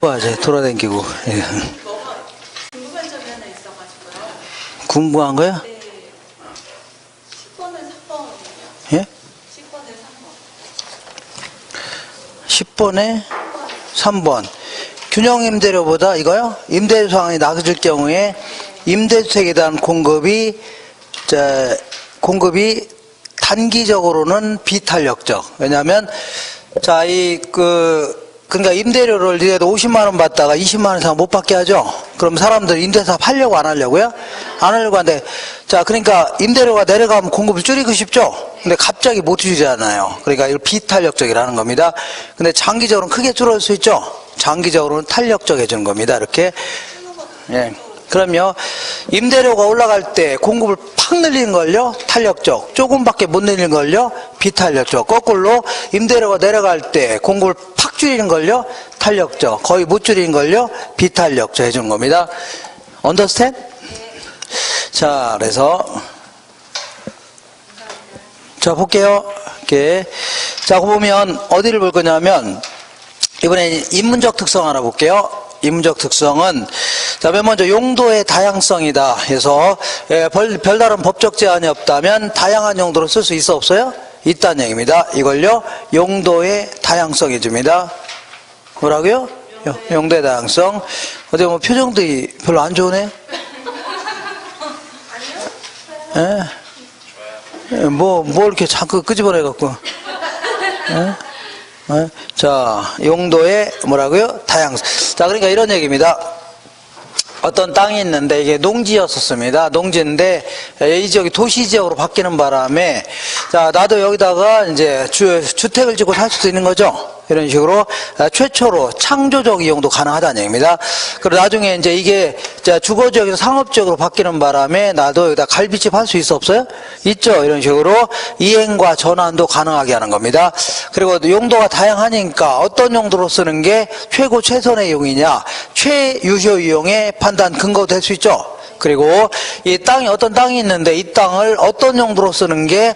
이제 돌아다니고. 예. 궁금한 점이 하나 있어가지고요. 궁금한 거야? 네. 10번은 3번이요. 예? 10번은 3번. 10번에 3번. 균형 임대료보다 이거요? 임대료 상황이 낮아질 경우에 임대주택에 대한 공급이 단기적으로는 비탄력적. 왜냐하면 그러니까 임대료를 니네도 50만 원 받다가 20만 원 이상 못 받게 하죠. 그럼 사람들 임대사 팔려고 안 하려고요? 안 하려고 하는데, 그러니까 임대료가 내려가면 공급을 줄이고 싶죠. 근데 갑자기 못 줄이잖아요. 그러니까 이걸 비탄력적이라는 겁니다. 근데 장기적으로는 크게 줄어들 수 있죠. 장기적으로는 탄력적해지는 겁니다. 이렇게. 예. 그럼요, 임대료가 올라갈 때 공급을 팍 늘리는 걸요, 탄력적. 조금밖에 못 늘리는 걸요, 비탄력적. 거꾸로 임대료가 내려갈 때 공급을 팍 줄이는 걸요, 탄력적. 거의 못 줄이는 걸요, 비탄력적 해주는 겁니다. 언더스탠? 자, 그래서 자, 볼게요. 이렇게. 자, 보면 어디를 볼 거냐면 이번에 인문적 특성 알아볼게요. 인문적 특성은 맨 먼저 용도의 다양성이다 해서 별다른 법적 제한이 없다면 다양한 용도로 쓸 수 있어 없어요? 있다는 얘기입니다. 이걸요 용도의 다양성이 줍니다. 뭐라고요? 용도의 다양성. 어디 뭐 표정도 별로 안 좋으네? 예? 뭐 이렇게 자꾸 끄집어내 갖고. 자, 용도의 뭐라고요? 다양성. 자, 그러니까 이런 얘기입니다. 어떤 땅이 있는데 이게 농지였었습니다. 농지인데 이 지역이 도시 지역으로 바뀌는 바람에 자, 나도 여기다가 이제 주택을 짓고 살 수도 있는 거죠. 이런 식으로 최초로 창조적 이용도 가능하다는 얘기입니다. 그리고 나중에 이제 이게 주거지역에서 상업지역으로 바뀌는 바람에 나도 여기다 갈비집 할 수 있어 없어요? 있죠. 이런 식으로 이행과 전환도 가능하게 하는 겁니다. 그리고 용도가 다양하니까 어떤 용도로 쓰는 게 최고 최선의 이용이냐, 최유효 이용의 판단 근거 될 수 있죠. 그리고 이 땅이 어떤 땅이 있는데 이 땅을 어떤 용도로 쓰는 게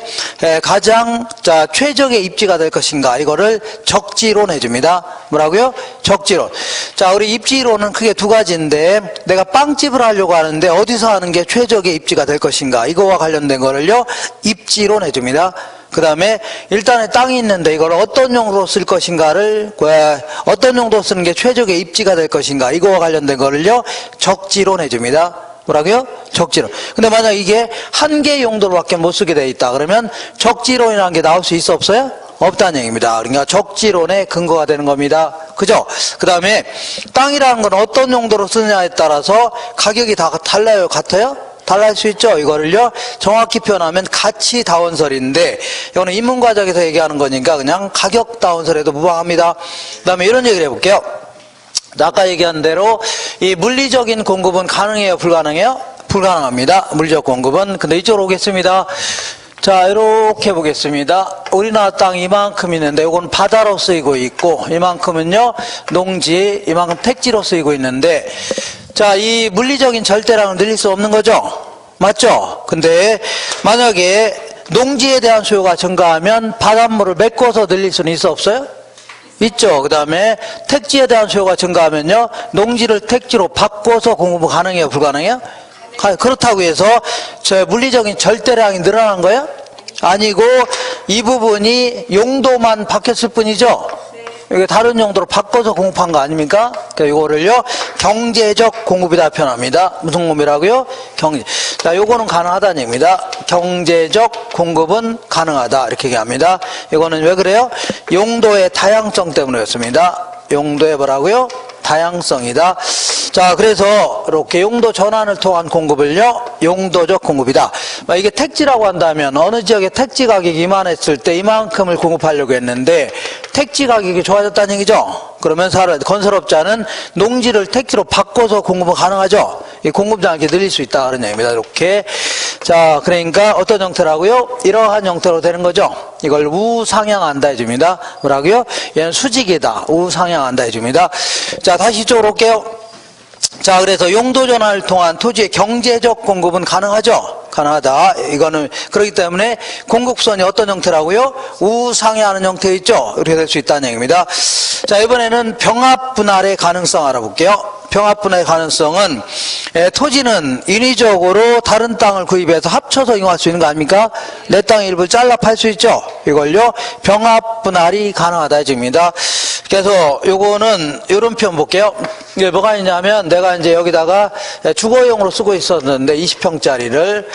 가장 최적의 입지가 될 것인가, 이거를 적지론 해줍니다. 뭐라고요? 적지론. 자, 우리 입지론은 크게 두 가지인데 내가 빵집을 하려고 하는데 어디서 하는 게 최적의 입지가 될 것인가, 이거와 관련된 거를요 입지론 해줍니다. 그 다음에 일단은 땅이 있는데 이걸 어떤 용도로 쓸 것인가를, 어떤 용도로 쓰는 게 최적의 입지가 될 것인가, 이거와 관련된 거를요 적지론 해줍니다. 뭐라고요? 적지론. 근데 만약 이게 한 개의 용도로밖에 못 쓰게 돼 있다 그러면 적지론이라는 게 나올 수 있어 없어요? 없다는 얘기입니다. 그러니까 적지론의 근거가 되는 겁니다. 그죠? 그 다음에 땅이라는 건 어떤 용도로 쓰느냐에 따라서 가격이 다 달라요? 같아요? 달라질 수 있죠. 이거를요 정확히 표현하면 가치 다원설인데 이거는 인문과정에서 얘기하는 거니까 그냥 가격 다원설에도 무방합니다. 그 다음에 이런 얘기를 해볼게요. 아까 얘기한 대로 이 물리적인 공급은 가능해요? 불가능해요? 불가능합니다. 물리적 공급은. 근데 이쪽으로 오겠습니다. 자, 이렇게 보겠습니다. 우리나라 땅 이만큼 있는데 이건 바다로 쓰이고 있고 이만큼은요 농지, 이만큼 택지로 쓰이고 있는데 자, 이 물리적인 절대량을 늘릴 수 없는 거죠? 맞죠? 근데 만약에 농지에 대한 수요가 증가하면 바닷물을 메꿔서 늘릴 수는 있어 없어요? 있죠. 그 다음에 택지에 대한 수요가 증가하면요 농지를 택지로 바꿔서 공급 가능해요? 불가능해요? 그렇다고 해서 물리적인 절대량이 늘어난 거예요? 아니고 이 부분이 용도만 바뀌었을 뿐이죠. 이게 다른 용도로 바꿔서 공급한 거 아닙니까? 그러니까 이거를요 경제적 공급이다 표현합니다. 무슨 공급이라고요? 경제. 자, 요거는 가능하다는 얘기입니다. 경제적 공급은 가능하다, 이렇게 얘기합니다. 이거는 왜 그래요? 용도의 다양성 때문이었습니다. 용도의 뭐라고요? 다양성이다. 자, 그래서 이렇게 용도 전환을 통한 공급을요 용도적 공급이다. 이게 택지라고 한다면 어느 지역에 택지 가격이 이만했을 때 이만큼을 공급하려고 했는데 택지 가격이 좋아졌다는 얘기죠. 그러면 건설업자는 농지를 택지로 바꿔서 공급은 가능하죠. 이 공급량을 이렇게 늘릴 수 있다, 그런 얘기입니다. 이렇게. 자, 그러니까 어떤 형태라고요? 이러한 형태로 되는 거죠. 이걸 우상향한다 해줍니다. 뭐라고요? 얘는 수직이다. 우상향한다 해줍니다. 자, 다시 이쪽으로 올게요. 자, 그래서 용도 전환을 통한 토지의 경제적 공급은 가능하죠? 가능하다. 이거는 그렇기 때문에 공급선이 어떤 형태라고요? 우상향하는 형태 있죠? 이렇게 될 수 있다는 얘기입니다. 자, 이번에는 병합 분할의 가능성 알아볼게요. 병합 분할의 가능성은 토지는 인위적으로 다른 땅을 구입해서 합쳐서 이용할 수 있는 거 아닙니까? 내 땅의 일부를 잘라 팔 수 있죠? 이걸요 병합 분할이 가능하다 해줍니다. 그래서 요거는 이런 표현 볼게요. 이게 뭐가 있냐면 내가 이제 여기다가 주거용으로 쓰고 있었는데 20평짜리를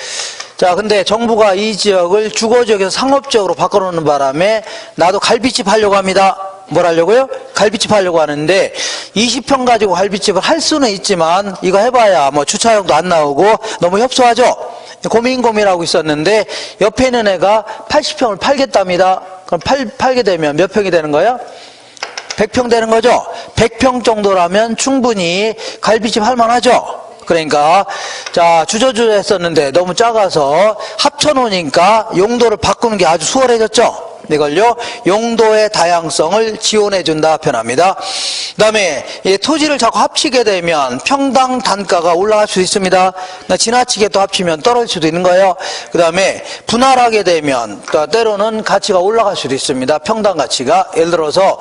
자, 근데 정부가 이 지역을 주거지역에서 상업지역으로 바꿔놓는 바람에 나도 갈비집 하려고 합니다. 뭘 하려고요? 갈비집 하려고 하는데 20평 가지고 갈비집을 할 수는 있지만 이거 해봐야 뭐 주차용도 안 나오고 너무 협소하죠? 고민하고 있었는데 옆에 있는 애가 80평을 팔겠답니다. 그럼 팔게 되면 몇 평이 되는 거예요? 100평 되는 거죠? 100평 정도라면 충분히 갈비집 할 만하죠? 그러니까 자 주저주저 했었는데 너무 작아서 합쳐놓으니까 용도를 바꾸는 게 아주 수월해졌죠? 이걸요 용도의 다양성을 지원해준다 표현합니다. 그 다음에 토지를 자꾸 합치게 되면 평당 단가가 올라갈 수 있습니다. 지나치게 또 합치면 떨어질 수도 있는 거예요. 그 다음에 분할하게 되면 때로는 가치가 올라갈 수도 있습니다. 평당 가치가. 예를 들어서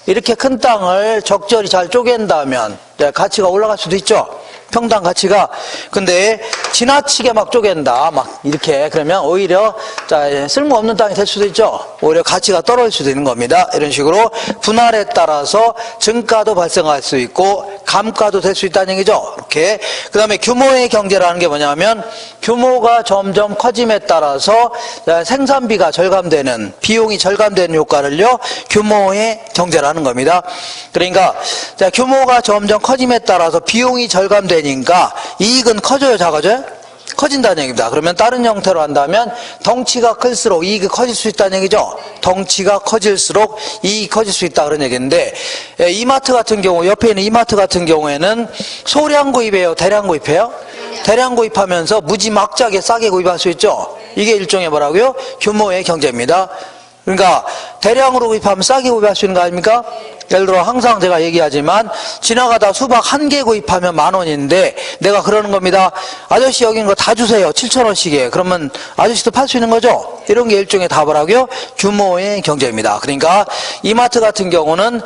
이렇게 큰 땅을 적절히 잘 쪼갠다면 가치가 올라갈 수도 있죠. 평당 가치가. 근데 지나치게 막 쪼갠다 막 이렇게 그러면 오히려 자 쓸모없는 땅이 될 수도 있죠. 오히려 가치가 떨어질 수도 있는 겁니다. 이런 식으로 분할에 따라서 증가도 발생할 수 있고 감가도 될 수 있다는 얘기죠. 이렇게. 그 다음에 규모의 경제라는 게 뭐냐면 규모가 점점 커짐에 따라서 생산비가 절감되는 비용이 절감되는 효과를요 규모의 경제라는 겁니다. 그러니까 자 규모가 점점 커짐에 따라서 비용이 절감되니까 이익은 커져요, 작아져요? 커진다는 얘기입니다. 그러면 다른 형태로 한다면 덩치가 클수록 이익이 커질 수 있다는 얘기죠. 덩치가 커질수록 이익이 커질 수 있다 그런 얘기인데 이마트 같은 경우 옆에 있는 이마트 같은 경우에는 소량 구입해요, 대량 구입해요? 대량 구입하면서 무지막지하게 싸게 구입할 수 있죠. 이게 일종의 뭐라고요? 규모의 경제입니다. 그러니까 대량으로 구입하면 싸게 구입할 수 있는 거 아닙니까? 예를 들어 항상 제가 얘기하지만 지나가다 수박 1개 구입하면 10,000원인데 내가 그러는 겁니다. 아저씨 여기 있는 거 다 주세요. 7,000원씩에. 그러면 아저씨도 팔 수 있는 거죠? 이런 게 일종의 답을 하고요. 규모의 경제입니다. 그러니까 이마트 같은 경우는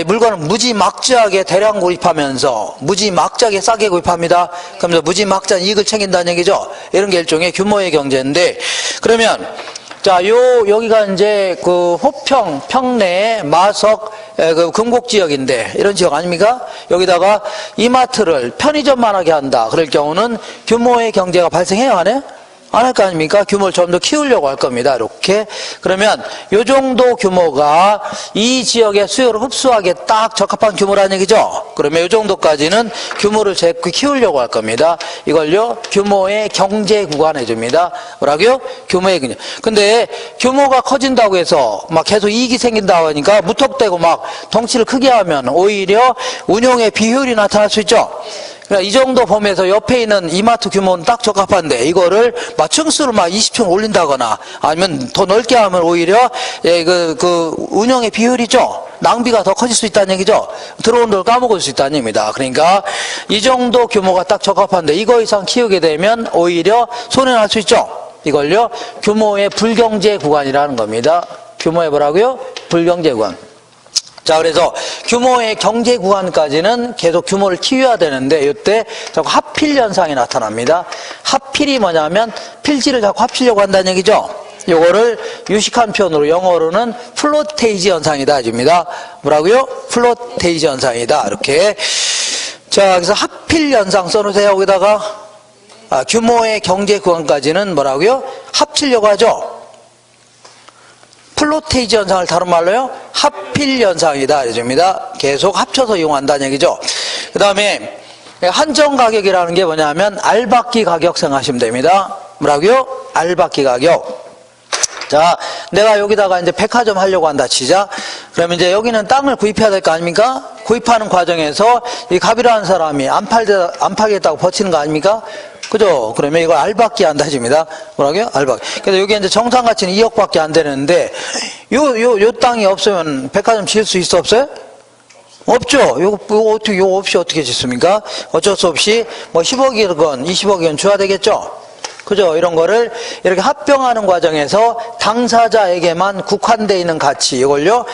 물건을 무지막지하게 대량 구입하면서 무지막지하게 싸게 구입합니다. 그러면서 무지막지한 이익을 챙긴다는 얘기죠. 이런 게 일종의 규모의 경제인데 그러면 자, 여기가 이제 그 호평, 평내, 마석, 그 금곡 지역인데, 이런 지역 아닙니까? 여기다가 이마트를 편의점만 하게 한다. 그럴 경우는 규모의 경제가 발생해요, 안 해요? 안 할 거 아닙니까? 규모를 좀 더 키우려고 할 겁니다. 이렇게. 그러면 요 정도 규모가 이 지역의 수요를 흡수하기에 딱 적합한 규모라는 얘기죠. 그러면 요 정도까지는 규모를 제고 키우려고 할 겁니다. 이걸요 규모의 경제 구간 해줍니다. 뭐라고요? 규모의 그냥. 근데 규모가 커진다고 해서 막 계속 이익이 생긴다고 하니까 무턱대고 막 덩치를 크게 하면 오히려 운용의 비효율이 나타날 수 있죠. 그러니까 이 정도 범위에서 옆에 있는 이마트 규모는 딱 적합한데 이거를 막 층수를 막 20층 올린다거나 아니면 더 넓게 하면 오히려 그 운영의 비효율이죠. 낭비가 더 커질 수 있다는 얘기죠. 들어온 걸 까먹을 수 있다는 얘기입니다. 그러니까 이 정도 규모가 딱 적합한데 이거 이상 키우게 되면 오히려 손해날 수 있죠. 이걸요 규모의 불경제 구간이라는 겁니다. 규모의 뭐라고요? 불경제 구간. 자, 그래서 규모의 경제 구간까지는 계속 규모를 키워야 되는데 이때 자꾸 하필 현상이 나타납니다. 하필이 뭐냐면 필지를 자꾸 합치려고 한다는 얘기죠. 요거를 유식한 표현으로 영어로는 플로테이지 현상이다 해줍니다. 뭐라고요? 플로테이지 현상이다. 이렇게. 자, 그래서 하필 현상 써놓으세요. 여기다가 규모의 경제 구간까지는 뭐라고요? 합치려고 하죠. 플로테이지 현상을 다른 말로요 하필 현상이다 해줍니다. 계속 합쳐서 이용한다는 얘기죠. 그 다음에 한정 가격이라는 게 뭐냐면 알박기 가격 생각하시면 됩니다. 뭐라고요? 알박기 가격. 자, 내가 여기다가 이제 백화점 하려고 한다 치자. 그러면 이제 여기는 땅을 구입해야 될 거 아닙니까? 구입하는 과정에서 이 갑이라는 사람이 안 팔겠다고 버티는 거 아닙니까? 그죠? 그러면 이걸 알박기 한다 해줍니다. 뭐라고요? 알박기. 그래서 여기 이제 정상 가치는 2억밖에 안 되는데, 요 땅이 없으면 백화점 지을 수 있어, 없어요? 없죠? 요거 없이 어떻게 짓습니까? 어쩔 수 없이 뭐 10억이건 20억이건 줘야 되겠죠? 그죠? 이런 거를 이렇게 합병하는 과정에서 당사자에게만 국한되어 있는 가치, 이걸요,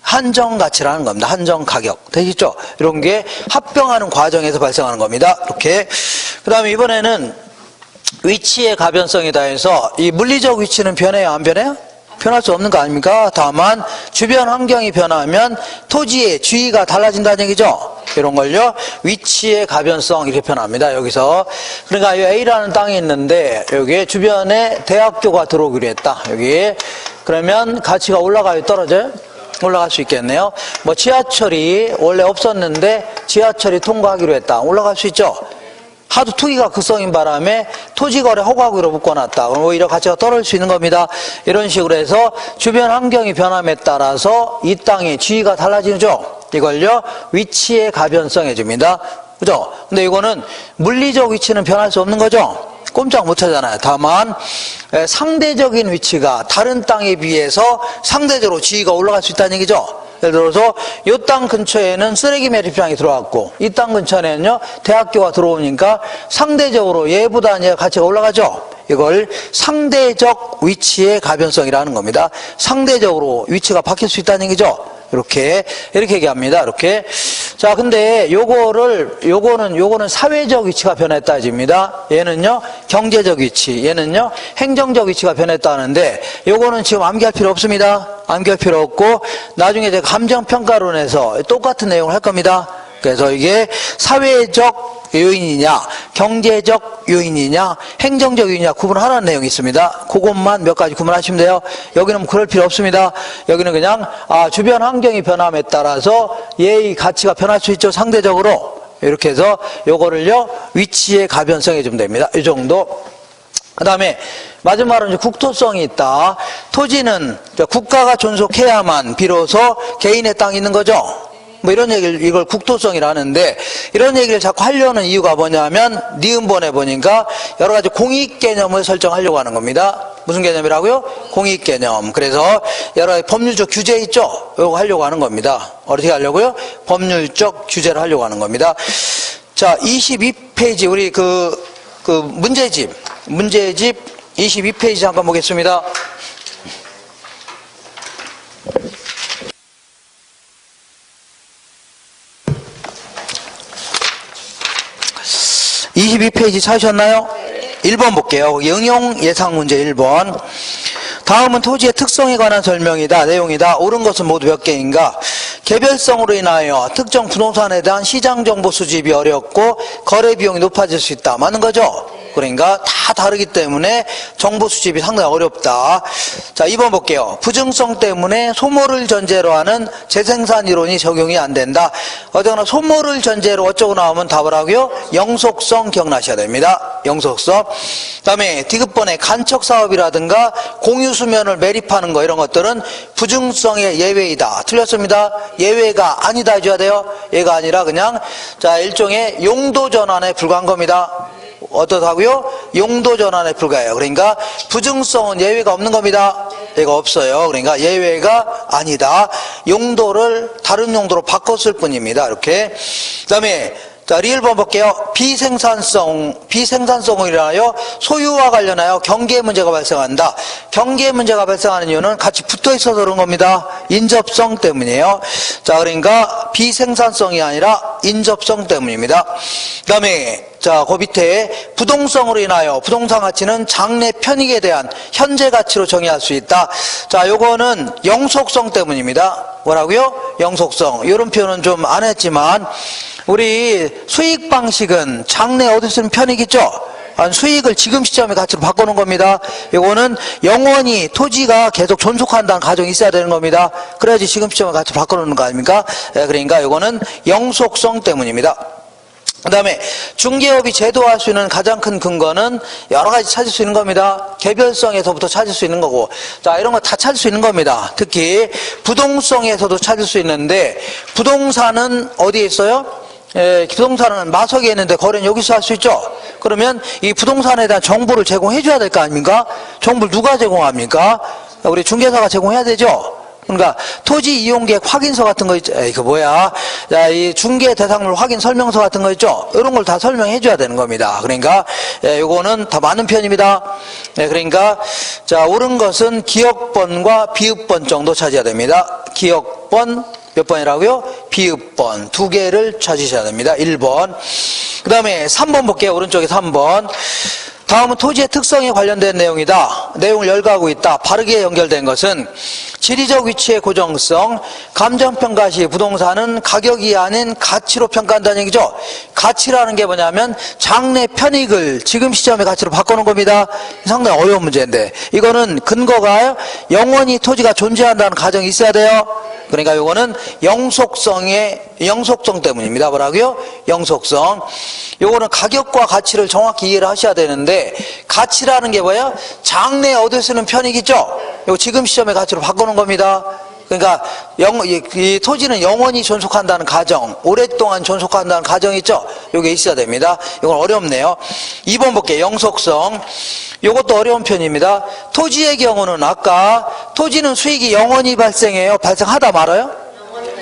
한정가치라는 겁니다. 한정가격. 되시죠? 이런 게 합병하는 과정에서 발생하는 겁니다. 이렇게. 그 다음에 이번에는 위치의 가변성이다 해서 이 물리적 위치는 변해요? 안 변해요? 변할 수 없는 거 아닙니까? 다만 주변 환경이 변하면 토지의 주의가 달라진다는 얘기죠. 이런 걸요, 위치의 가변성 이렇게 표현합니다. 여기서 그러니까 이 A라는 땅이 있는데 여기에 주변에 대학교가 들어오기로 했다. 여기 그러면 가치가 올라가요, 떨어져요? 올라갈 수 있겠네요. 뭐 지하철이 원래 없었는데 지하철이 통과하기로 했다. 올라갈 수 있죠. 하도 투기가 극성인 바람에 토지거래 허가구로 묶어놨다. 그럼 오히려 가치가 떨어질 수 있는 겁니다. 이런 식으로 해서 주변 환경이 변함에 따라서 이 땅의 지위가 달라지죠. 이걸요, 위치의 가변성 해줍니다. 그죠? 근데 이거는 물리적 위치는 변할 수 없는 거죠. 꼼짝 못 하잖아요. 다만 상대적인 위치가 다른 땅에 비해서 상대적으로 지위가 올라갈 수 있다는 얘기죠. 예를 들어서 이 땅 근처에는 쓰레기 매립장이 들어왔고 이 땅 근처에는요 대학교가 들어오니까 상대적으로 얘보다 이제 가치가 올라가죠. 이걸 상대적 위치의 가변성이라는 겁니다. 상대적으로 위치가 바뀔 수 있다는 얘기죠. 이렇게 얘기합니다. 이렇게. 자, 근데 요거는 사회적 위치가 변했다 해집니다. 얘는요 경제적 위치, 얘는요 행정적 위치가 변했다는데 요거는 지금 암기할 필요 없습니다. 암기할 필요 없고 나중에 제가 감정평가론에서 똑같은 내용을 할 겁니다. 그래서 이게 사회적 요인이냐, 경제적 요인이냐, 행정적 요인이냐 구분하라는 내용이 있습니다. 그것만 몇 가지 구분하시면 돼요. 여기는 그럴 필요 없습니다. 여기는 그냥 주변 환경이 변함에 따라서 얘의 가치가 변할 수 있죠. 상대적으로. 이렇게 해서 요거를요 위치의 가변성에 좀 됩니다. 이 정도. 그 다음에 마지막으로 이제 국토성이 있다. 토지는 국가가 존속해야만 비로소 개인의 땅이 있는 거죠. 뭐 이런 얘기를, 이걸 국토성이라 하는데, 이런 얘기를 자꾸 하려는 이유가 뭐냐면 니은본에 보니까 여러 가지 공익 개념을 설정하려고 하는 겁니다. 무슨 개념이라고요? 공익 개념. 그래서 여러 가지 법률적 규제 있죠? 이거 하려고 하는 겁니다. 어떻게 하려고요? 법률적 규제를 하려고 하는 겁니다. 자, 22페이지 우리 문제집 22페이지 잠깐 보겠습니다. 22페이지 찾으셨나요? 1번 볼게요. 응용 예상 문제 1번. 다음은 토지의 특성에 관한 설명이다. 내용이다. 옳은 것은 모두 몇 개인가? 개별성으로 인하여 특정 부동산에 대한 시장 정보 수집이 어렵고 거래 비용이 높아질 수 있다. 맞는 거죠? 그러니까 다 다르기 때문에 정보 수집이 상당히 어렵다. 자, 2번 볼게요. 부증성 때문에 소모를 전제로 하는 재생산 이론이 적용이 안 된다. 어쨌거나 소모를 전제로 어쩌고 나오면 답을 하고요. 영속성 기억나셔야 됩니다. 영속성. 그 다음에 디귿번에 간척 사업이라든가 공유 수면을 매립하는 거 이런 것들은 부증성의 예외이다. 틀렸습니다. 예외가 아니다 해줘야 돼요. 얘가 아니라 그냥 자 일종의 용도 전환에 불과한 겁니다. 어떻다고요? 용도 전환에 불과해요. 그러니까 부증성은 예외가 없는 겁니다. 얘가 없어요. 그러니까 예외가 아니다. 용도를 다른 용도로 바꿨을 뿐입니다. 이렇게. 그 다음에 자, 리을번 볼게요. 비생산성으로 인하여 소유와 관련하여 경계 문제가 발생한다. 경계 문제가 발생하는 이유는 같이 붙어 있어서 그런 겁니다. 인접성 때문이에요. 자, 그러니까 비생산성이 아니라 인접성 때문입니다. 그 다음에 자, 그 밑에 부동성으로 인하여 부동산 가치는 장래 편익에 대한 현재 가치로 정의할 수 있다. 자, 요거는 영속성 때문입니다. 뭐라고요? 영속성. 이런 표현은 좀 안 했지만 우리 수익 방식은 장래 얻을 수 있는 편익이죠. 수익을 지금 시점의 가치로 바꾸는 겁니다. 이거는 영원히 토지가 계속 존속한다는 가정이 있어야 되는 겁니다. 그래야지 지금 시점의 가치로 바꾸는 거 아닙니까? 그러니까 이거는 영속성 때문입니다. 그 다음에 중개업이 제도화할 수 있는 가장 큰 근거는 여러 가지 찾을 수 있는 겁니다. 개별성에서부터 찾을 수 있는 거고, 자, 이런 거 다 찾을 수 있는 겁니다. 특히 부동성에서도 찾을 수 있는데, 부동산은 어디에 있어요? 부동산은 마석에 있는데 거래는 여기서 할 수 있죠. 그러면 이 부동산에 대한 정보를 제공해 줘야 될 거 아닙니까? 정보를 누가 제공합니까? 우리 중개사가 제공해야 되죠. 그러니까 토지 이용계획 확인서 같은 거 있죠. 에이, 그 뭐야? 자, 이 중개 대상물 확인 설명서 같은 거 있죠. 이런 걸 다 설명해 줘야 되는 겁니다. 그러니까 요거는 다 맞는 편입니다. 네, 그러니까 자, 옳은 것은 기억번과 비읍번 정도 찾아야 됩니다. 기억번 몇 번이라고요? 비읍번 두 개를 찾으셔야 됩니다. 1번. 그 다음에 3번 볼게요. 오른쪽에 3번. 다음은 토지의 특성에 관련된 내용이다. 내용을 열거하고 있다. 바르게 연결된 것은 지리적 위치의 고정성, 감정평가 시 부동산은 가격이 아닌 가치로 평가한다는 얘기죠. 가치라는 게 뭐냐면 장래 편익을 지금 시점의 가치로 바꾸는 겁니다. 상당히 어려운 문제인데 이거는 근거가 영원히 토지가 존재한다는 가정이 있어야 돼요. 그러니까 요거는 영속성 때문입니다. 뭐라고요? 영속성. 요거는 가격과 가치를 정확히 이해를 하셔야 되는데 가치라는 게 뭐예요? 장래에 얻을 수 있는 편익이죠. 요 지금 시점의 가치로 바꾸는 겁니다. 그러니까 이 토지는 영원히 존속한다는 가정, 오랫동안 존속한다는 가정이 있죠. 요게 있어야 됩니다. 이건 어렵네요. 2번 볼게요. 영속성. 요것도 어려운 편입니다. 토지의 경우는 아까 토지는 수익이 영원히 발생해요. 발생하다 말아요?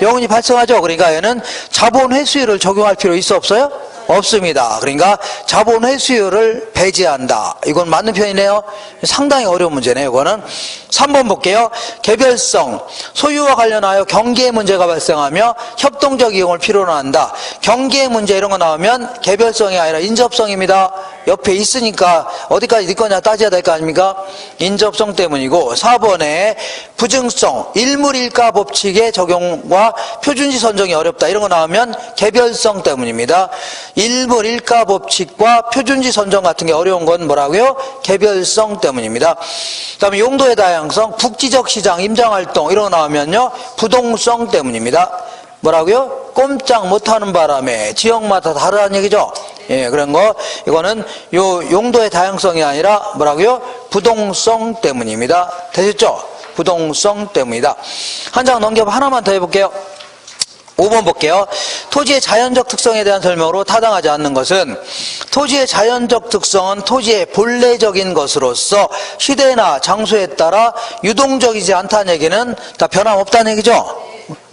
영원히 발생하죠. 그러니까 얘는 자본 회수율을 적용할 필요 있어 없어요? 없습니다. 그러니까 자본 회수율을 배제한다. 이건 맞는 편이네요. 상당히 어려운 문제네요. 이거는 3번 볼게요. 개별성. 소유와 관련하여 경계 문제가 발생하며 협동적 이용을 필요로 한다. 경계 문제 이런 거 나오면 개별성이 아니라 인접성입니다. 옆에 있으니까 어디까지 네 거냐 따져야 될 거 아닙니까? 인접성 때문이고 4번에 부증성, 일물일가 법칙의 적용과 표준지 선정이 어렵다. 이런 거 나오면 개별성 때문입니다. 일물일가 법칙과 표준지 선정 같은 게 어려운 건 뭐라고요? 개별성 때문입니다. 그 다음에 용도의 다양성, 국지적 시장, 임장활동 이런 거 나오면요 부동성 때문입니다. 뭐라고요? 꼼짝 못하는 바람에 지역마다 다르다는 얘기죠. 예, 그런 거 이거는 요 용도의 다양성이 아니라 뭐라고요? 부동성 때문입니다. 되셨죠? 부동성 때문이다. 한 장 넘겨 하나만 더 해볼게요. 5번 볼게요. 토지의 자연적 특성에 대한 설명으로 타당하지 않는 것은 토지의 자연적 특성은 토지의 본래적인 것으로서 시대나 장소에 따라 유동적이지 않다는 얘기는 다 변함없다는 얘기죠.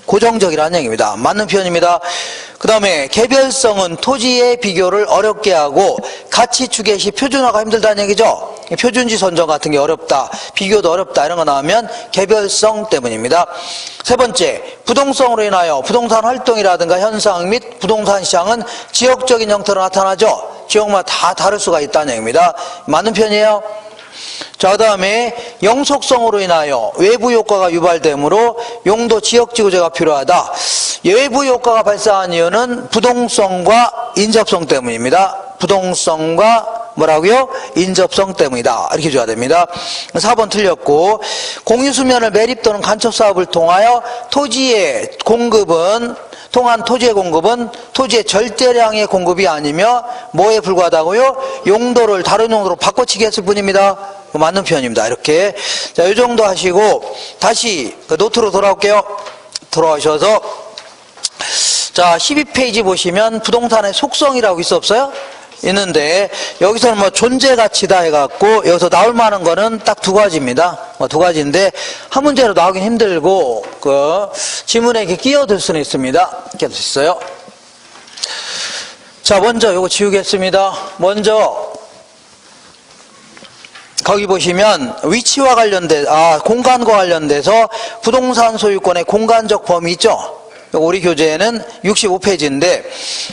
고정적이라는 얘기입니다. 맞는 표현입니다. 그 다음에 개별성은 토지의 비교를 어렵게 하고 가치 추계 시 표준화가 힘들다는 얘기죠. 표준지 선정 같은 게 어렵다, 비교도 어렵다 이런 거 나오면 개별성 때문입니다. 세 번째, 부동성으로 인하여 부동산 활동이라든가 현상 및 부동산 시장은 지역적인 형태로 나타나죠. 지역마다 다 다를 수가 있다는 얘기입니다. 맞는 편이에요. 자, 그 다음에 영속성으로 인하여 외부 효과가 유발되므로 용도 지역지구제가 필요하다. 외부 효과가 발생한 이유는 부동성과 인접성 때문입니다. 부동성과 뭐라고요? 인접성 때문이다. 이렇게 줘야 됩니다. 4번 틀렸고, 공유수면을 매립 또는 간첩 사업을 통하여 토지의 공급은 토지의 절대량의 공급이 아니며 뭐에 불과하다고요? 용도를 다른 용도로 바꿔치기 했을 뿐입니다. 맞는 표현입니다. 이렇게. 자, 이 정도 하시고, 다시 그 노트로 돌아올게요. 돌아오셔서, 자, 12페이지 보시면 부동산의 속성이라고 있어 없어요? 있는데, 여기서는 뭐 존재 가치다 해갖고, 여기서 나올 만한 거는 딱 두 가지입니다. 두 가지인데, 한 문제로 나오긴 힘들고, 지문에 이렇게 끼어들 수는 있습니다. 끼어들 수 있어요. 자, 먼저 요거 지우겠습니다. 먼저, 거기 보시면 위치와 공간과 관련돼서 부동산 소유권의 공간적 범위 있죠? 우리 교재에는 65페이지인데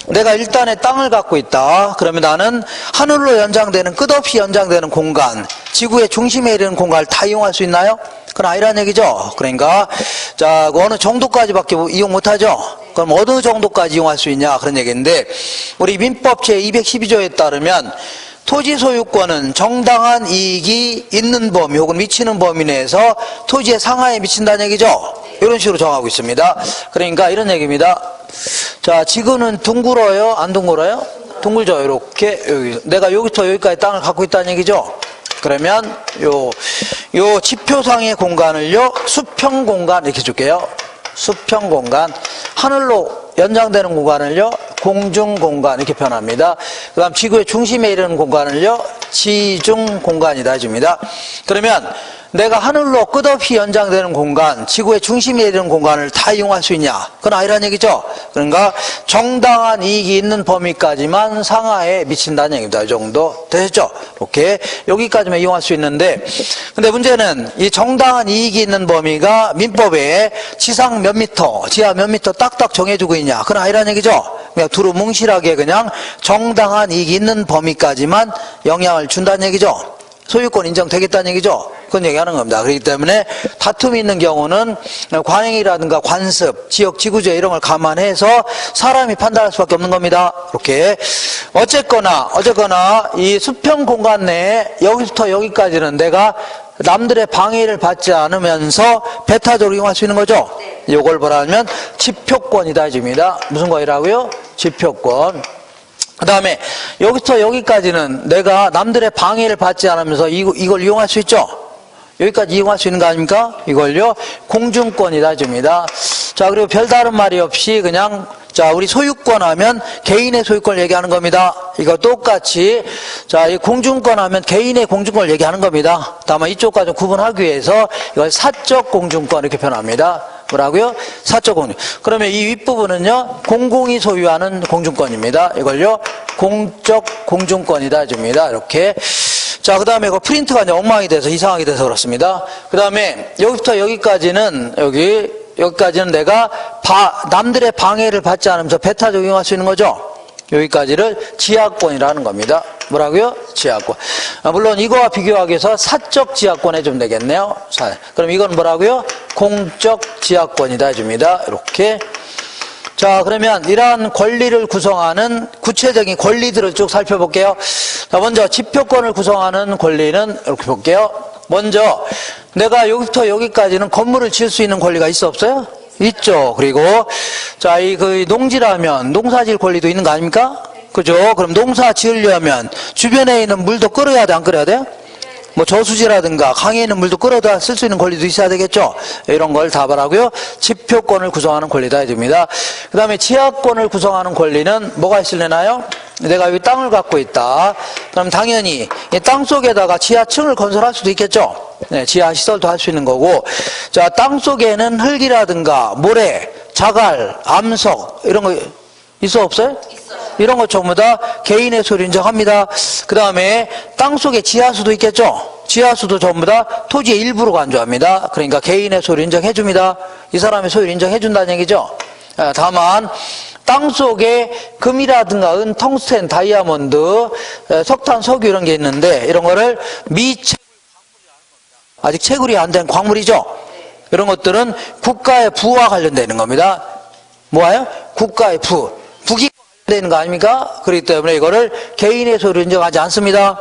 내가 일단의 땅을 갖고 있다. 그러면 나는 하늘로 연장되는 끝없이 연장되는 공간, 지구의 중심에 이르는 공간을 다 이용할 수 있나요? 그건 아니라는 얘기죠. 그러니까 자, 어느 정도까지밖에 이용 못하죠. 그럼 어느 정도까지 이용할 수 있냐 그런 얘기인데 우리 민법 제212조에 따르면 토지 소유권은 정당한 이익이 있는 범위 혹은 미치는 범위 내에서 토지의 상하에 미친다는 얘기죠. 이런 식으로 정하고 있습니다. 그러니까 이런 얘기입니다. 자, 지구는 둥글어요? 안 둥글어요? 둥글죠. 이렇게 내가 여기부터 여기까지 땅을 갖고 있다는 얘기죠. 그러면 요 지표상의 공간을요 수평 공간 이렇게 줄게요. 수평 공간. 하늘로 연장되는 공간을요 공중 공간 이렇게 표현합니다. 그 다음 지구의 중심에 이르는 공간을요 지중 공간이다 해줍니다. 그러면 내가 하늘로 끝없이 연장되는 공간, 지구의 중심이 되는 공간을 다 이용할 수 있냐? 그건 아니란 얘기죠. 그러니까 정당한 이익이 있는 범위까지만 상하에 미친다는 얘기입니다. 이 정도 되셨죠? 이렇게 여기까지만 이용할 수 있는데, 근데 문제는 이 정당한 이익이 있는 범위가 민법에 지상 몇 미터, 지하 몇 미터 딱딱 정해주고 있냐? 그건 아니란 얘기죠. 그냥 두루뭉실하게 그냥 정당한 이익이 있는 범위까지만 영향을 준다는 얘기죠. 소유권 인정되겠다는 얘기죠. 그건 얘기하는 겁니다. 그렇기 때문에 다툼이 있는 경우는 관행이라든가 관습, 지역 지구제 이런 걸 감안해서 사람이 판단할 수밖에 없는 겁니다. 이렇게 어쨌거나 이 수평 공간 내에 여기부터 여기까지는 내가 남들의 방해를 받지 않으면서 배타적으로 이용할 수 있는 거죠. 이걸 뭐라면 지표권이다 해줍니다. 무슨 거이라고요? 지표권. 그 다음에 여기부터 여기까지는 내가 남들의 방해를 받지 않으면서 이걸 이용할 수 있죠. 여기까지 이용할 수 있는 거 아닙니까? 이걸요 공중권이다 해줍니다. 자, 그리고 별다른 말이 없이 그냥 자, 우리 소유권 하면 개인의 소유권을 얘기하는 겁니다. 이거 똑같이 자, 이 공중권 하면 개인의 공중권을 얘기하는 겁니다. 다만 이쪽과 좀 구분하기 위해서 이걸 사적 공중권 이렇게 표현합니다. 뭐라고요? 사적 공중. 그러면 이 윗부분은요 공공이 소유하는 공중권입니다. 이걸요 공적 공중권이다 해줍니다. 이렇게. 자, 그 다음에 이거 프린트가 이제 엉망이 돼서 이상하게 돼서 그렇습니다. 그 다음에 여기부터 여기까지는 여기까지는 내가 남들의 방해를 받지 않으면서 배타적 이용할 수 있는 거죠. 여기까지를 지하권이라는 겁니다. 뭐라고요? 지하권. 물론 이거와 비교하기 위해서 사적 지하권 해주면 되겠네요. 그럼 이건 뭐라고요? 공적 지하권이다 해줍니다. 이렇게. 자, 그러면 이러한 권리를 구성하는 구체적인 권리들을 쭉 살펴볼게요. 자, 먼저 지표권을 구성하는 권리는 이렇게 볼게요. 먼저 내가 여기부터 여기까지는 건물을 지을 수 있는 권리가 있어 없어요? 있죠. 그리고 자, 그 농지라면 농사질 권리도 있는 거 아닙니까? 그죠? 그럼 농사 지으려면 주변에 있는 물도 끓여야 돼, 안 끓여야 돼요? 뭐 저수지라든가 강에 있는 물도 끌어다 쓸 수 있는 권리도 있어야 되겠죠. 이런 걸 다 말하고요. 지표권을 구성하는 권리다 해줍니다. 그 다음에 지하권을 구성하는 권리는 뭐가 있을래나요? 내가 여기 땅을 갖고 있다. 그럼 당연히 이 땅 속에다가 지하층을 건설할 수도 있겠죠. 네, 지하 시설도 할 수 있는 거고. 자, 땅 속에는 흙이라든가 모래, 자갈, 암석 이런 거 있어 없어요? 이런 것 전부 다 개인의 소유를 인정합니다. 그 다음에 땅속에 지하수도 있겠죠. 지하수도 전부 다 토지의 일부로 간주합니다. 그러니까 개인의 소유를 인정해줍니다. 이 사람의 소유를 인정해준다는 얘기죠. 다만 땅속에 금이라든가 은, 텅스텐, 다이아몬드, 석탄, 석유 이런 게 있는데 이런 거를 미채굴 광물이라는 겁니다. 아직 채굴이 안 된 광물이죠. 이런 것들은 국가의 부와 관련되는 겁니다. 뭐예요? 국가의 부. 북이 되는 거 아닙니까? 그렇기 때문에 이거를 개인의 소유로 인정하지 않습니다.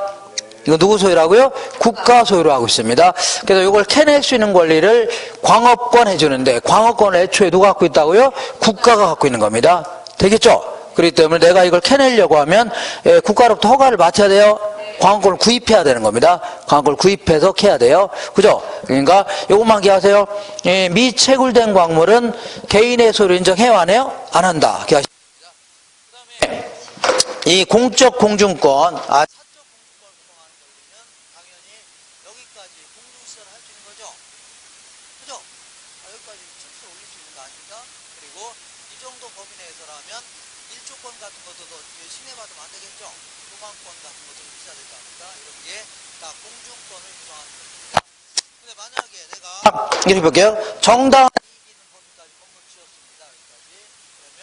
이거 누구 소유라고요? 국가 소유로 하고 있습니다. 그래서 이걸 캐낼 수 있는 권리를 광업권 해주는데 광업권을 애초에 누가 갖고 있다고요? 국가가 갖고 있는 겁니다. 되겠죠? 그렇기 때문에 내가 이걸 캐내려고 하면 국가로부터 허가를 맡아야 돼요. 광업권을 구입해야 되는 겁니다. 광업권을 구입해서 캐야 돼요. 그죠? 그러니까 이것만 기하세요. 미채굴된 광물은 개인의 소유로 인정해야 안 해요? 안 한다. 기하십시오. 이 공적 공중권, 사적 공중권을 구성하는 권리는 당연히 여기까지 공중시설을 할 수 있는 거죠. 그죠? 여기까지 층수를 올릴 수 있는 거 아닙니까? 그리고 이 정도 범위 내에서라면 일조권 같은 것도 심해받으면 안 되겠죠. 소방권 같은 것도 있어야 될 거 아닙니까? 이런 게 다 공중권을 구성하는 겁니다. 근데 만약에 내가 이렇게 볼게요. 정당한 이익이 있는 범위까지 건물을 지었습니다. 여기까지. 그러면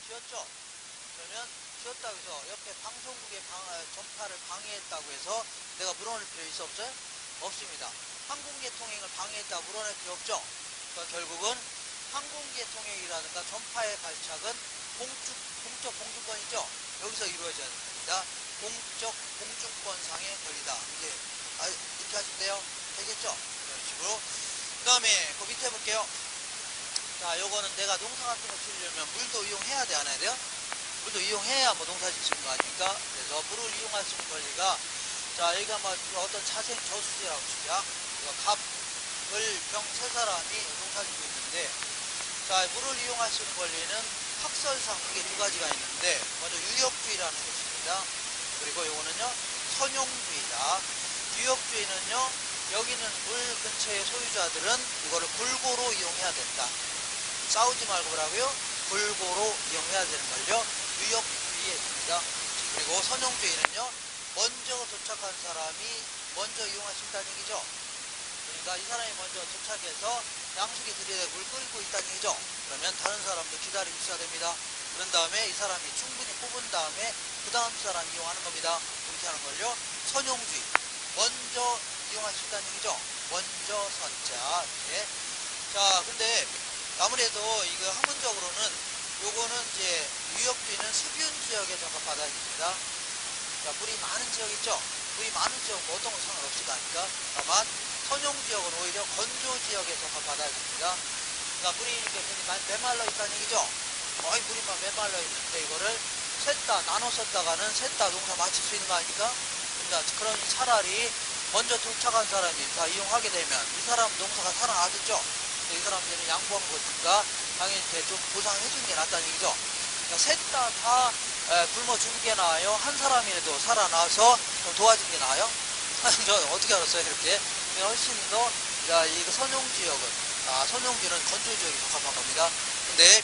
지었죠? 그러면 지었다고 해서 옆에 방송국의 전파를 방해했다고 해서 내가 물어낼 필요 있어 없어요? 없습니다. 항공기 통행을 방해했다고 물어낼 필요 없죠? 그러니까 결국은 항공기 통행이라든가 전파의 발착은 공적 공중권이죠? 여기서 이루어져야 됩니다. 공적 공중권상의 권리다. 이제 이렇게 하시면 돼요. 되겠죠? 이런 식으로. 그 다음에 그 밑에 볼게요. 자, 요거는 내가 농사 같은 거 지으려면 물도 이용해야 돼, 안 해야 돼요? 물도 이용해야 뭐 농사 짓는 거 아닙니까? 그래서 물을 이용할 수 있는 권리가, 자, 여기가 뭐 어떤 자생 저수지라고 치자. 이거 갑을병 세 사람이 농사 짓고 있는데, 자, 물을 이용할 수 있는 권리는 학설상 이게 두 가지가 있는데, 먼저 유역주의라는 것입니다. 그리고 요거는요, 선용주의다. 유역주의는요, 여기는 물 근처의 소유자들은 이거를 골고루 이용해야 된다. 싸우지 말고 뭐라고요? 골고루 이용해야 되는 걸요. 유역주의에 있습니다. 그리고 선용주의는요. 먼저 도착한 사람이 먼저 이용할 수 있다는 얘기죠. 그러니까 이 사람이 먼저 도착해서 양식이 들이대고 물 끓이고 있다는 얘기죠. 그러면 다른 사람도 기다리고 있어야 됩니다. 그런 다음에 이 사람이 충분히 뽑은 다음에 그 다음 사람 이용하는 겁니다. 그렇게 하는 걸요. 선용주의. 먼저 이용할 수 있다는 얘기죠. 먼저 선자. 이렇게. 자, 근데 아무래도 이거 학문적으로는 요거는 이제 유역주의는 수균 지역에 적합하다 입니다. 자, 물이 많은 지역 있죠? 물이 많은 지역 뭐 어떤 건 상관없이다 하니까. 다만 선용지역은 오히려 건조 지역에 적합하다 입니다. 그러니까 물이 이렇게 많이 메말라 있다는 얘기죠? 거의 물이 막 메말라 있는데 이거를 셋 다 나눠 썼다가는 셋 다 농사 마칠 수 있는 거 아닙니까? 그러니까 그러니 차라리 먼저 도착한 사람이 다 이용하게 되면 이 사람 농사가 살아나겠죠? 이 사람들은 양보한 거니까 당연히 이렇게 좀 보상해 주는 게 낫다는 얘기죠. 그러니까 셋 다 굶어 죽는 게 나아요? 한 사람이라도 살아나서 좀 도와주는 게 나아요? 저 어떻게 알았어요? 이렇게 훨씬 더 이거 선용지역은 선용지는 건조지역에 적합한 겁니다. 근데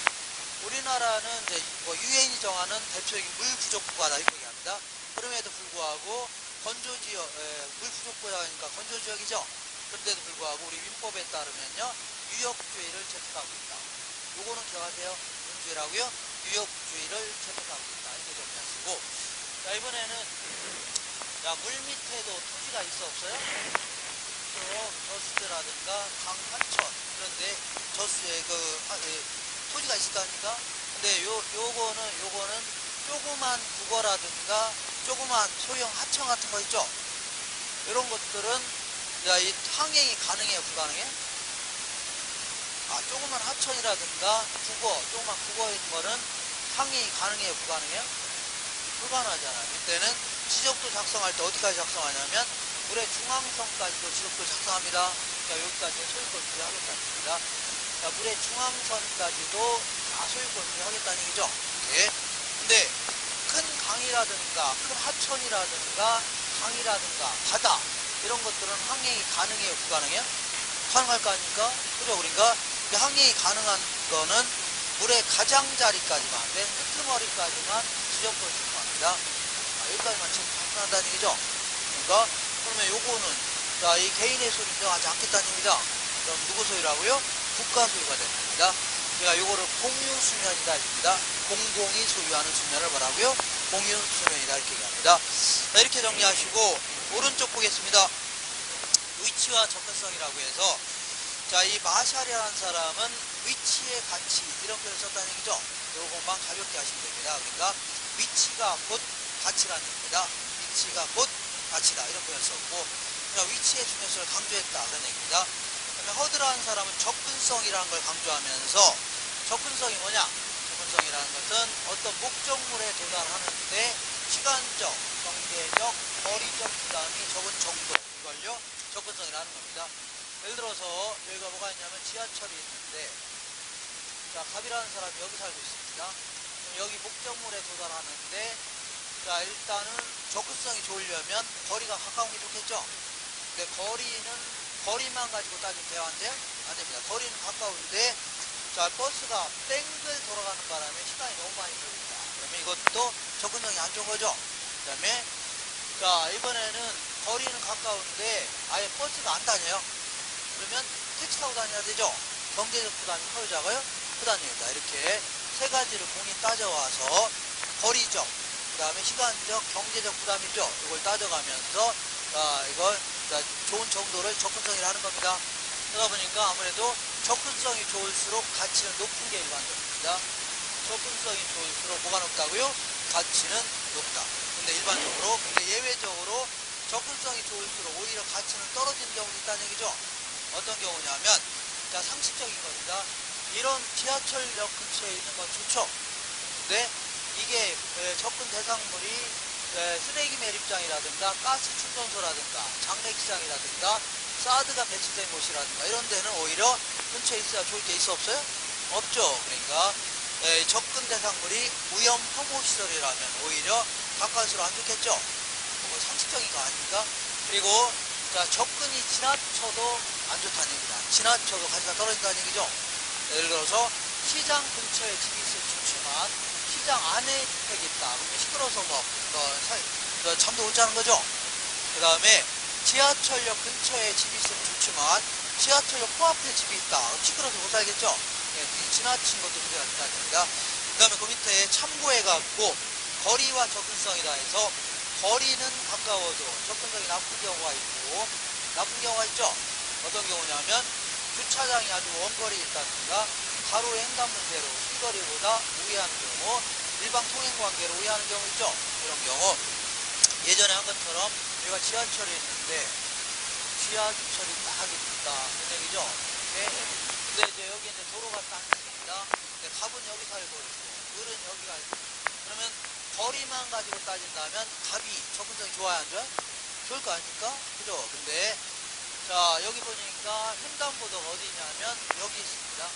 우리나라는 이제 뭐 유엔이 정하는 대표적인 물 부족 국가다 이렇게 얘기합니다. 그럼에도 불구하고 건조지역 물 부족 국가니까 건조지역이죠. 그런데도 불구하고 우리 민법에 따르면요 유역주의를 채택하고 있다. 요거는 기억하세요. 윤주의라고요. 유역주의를 채택하고 있다. 이렇게 정리하시고 자 이번에는 물 밑에도 토지가 있어 없어요? 저수지라든가 강 하천 그런데 저수에 토지가 있을 거 아닙니까? 근데 요거는 조그만 국어라든가 조그만 소형 하천 같은 거 있죠? 이런 것들은 이 항행이 가능해요? 불가능해요? 조그만 하천이라든가 조그만 국어인 거는 항행이 가능해요? 불가능해요? 불가능하잖아요. 이때는 지적도 작성할 때 어디까지 작성하냐면 물의 중앙선까지도 지적도 작성합니다. 그러니까 여기까지 소유권 주의하겠다는 얘기입니다. 자, 물의 중앙선까지도 소유권 주의하겠다는 얘기죠. 예. 근데 큰 강이라든가 큰 하천이라든가 강이라든가 바다 이런 것들은 항행이 가능해요? 불가능해요? 가능할 거 아닙니까? 그죠? 그러니까 항행이 가능한 거는 물의 가장자리까지만 맨 끄트머리까지만 지적권을 신고합니다. 여기까지만 지금 작성한다는 얘기죠. 그러니까 그러면 요거는 이 개인의 소유를 인정하지 않겠다는 얘기입니다. 그럼 누구 소유라고요? 국가 소유가 되는 겁니다. 그러니까 요거를 공유 수면이다 입니다. 공공이 소유하는 수면을 뭐라고요? 공유 수면이다 이렇게 얘기합니다. 자, 이렇게 정리하시고 오른쪽 보겠습니다. 위치와 접근성이라고 해서 이 마샬이라는 사람은 위치의 가치 이런 표현을 썼다는 얘기죠. 요것만 가볍게 하시면 됩니다. 그러니까 위치가 곧 가치라는 얘기입니다. 위치가 곧 가치다 이런 표현을 썼고 그러니까 위치의 중요성을 강조했다 그런 얘기입니다. 그다음에 허드라는 사람은 접근성이라는 걸 강조하면서 접근성이 뭐냐? 접근성이라는 것은 어떤 목적물에 도달하는데 시간적, 경제적, 거리적 부담이 적은 정도 이걸요 접근성이라는 겁니다. 예를 들어서 여기가 뭐가 있냐면 지하철이 있는데 갑이라는 사람이 여기 살고 있습니다. 그럼 여기 목적물에 도달하는데 일단은 접근성이 좋으려면 거리가 가까운 게 좋겠죠. 근데 거리만 가지고 따지면 돼요? 안 돼요? 안 됩니다. 거리는 가까운데 버스가 땡글 돌아가는 바람에 시간이 너무 많이 걸립니다. 그러면 이것도 접근성이 안 좋은 거죠. 그 다음에 이번에는 거리는 가까운데 아예 버스가 안 다녀요. 그러면 택시 타고 다녀야 되죠. 경제적 부담이 커요 작아요? 크다입니다. 이렇게 세 가지를 공이 따져와서 거리적, 그 다음에 시간적, 경제적 부담이죠. 이걸 따져가면서 이걸 좋은 정도를 접근성이라 는 겁니다. 그러다 보니까 아무래도 접근성이 좋을수록 가치는 높은 게 일반적입니다. 접근성이 좋을수록 뭐가 높다고요? 가치는 높다. 근데 일반적으로, 근데 예외적으로 접근성이 좋을수록 오히려 가치는 떨어지는 경우도 있다는 얘기죠. 어떤 경우냐면 상식적인 겁니다. 이런 지하철역 근처에 있는 건 좋죠. 근데 이게 접근 대상물이 쓰레기 매립장이라든가 가스 충전소라든가 장례식장이라든가 사드가 배치된 곳이라든가 이런 데는 오히려 근처에 있어야 좋을 게 있어 없어요? 없죠. 그러니까 접근 대상물이 무염 혐오시설이라면 오히려 가까울수록 안 좋겠죠. 그거 상식적인 거 아닙니까? 그리고 자, 접근이 지나쳐도 안 좋다는 얘기다. 지나쳐도 가치가 떨어진다는 얘기죠. 예를 들어서 시장 근처에 집이 있으면 좋지만 시장 안에 주택이 있다. 그러면 시끄러워서 잠도 못 자는 거죠. 그 다음에 지하철역 근처에 집이 있으면 좋지만 지하철역 코앞에 집이 있다. 시끄러워서 못 살겠죠. 예, 지나친 것도 문제가 있다는 얘기다. 그 다음에 그 밑에 참고해갖고 거리와 접근성이다 해서 거리는 가까워도 접근성이 나쁜 경우가 있고 나쁜 경우가 있죠. 어떤 경우냐면 주차장이 아주 원거리에 있다든가 가로 횡단문제로 실거리보다 우회하는 경우, 일방 통행관계로 우회하는 경우 있죠. 이런 경우 예전에 한 것처럼 여기가 지하철이 있는데 지하철이 딱 있다 그런 얘기죠. 네. 근데 이제 여기 이제 도로가 딱 있습니다. 근데 갑은 여기 살고 있고 을은 여기가 있고 그러면 거리만 가지고 따진다면 갑이 접근성이 좋아야 안 좋아요? 좋을 거 아닙니까? 그죠? 근데 자 여기 보니까 횡단보도가 어디 있냐면 여기 있습니다.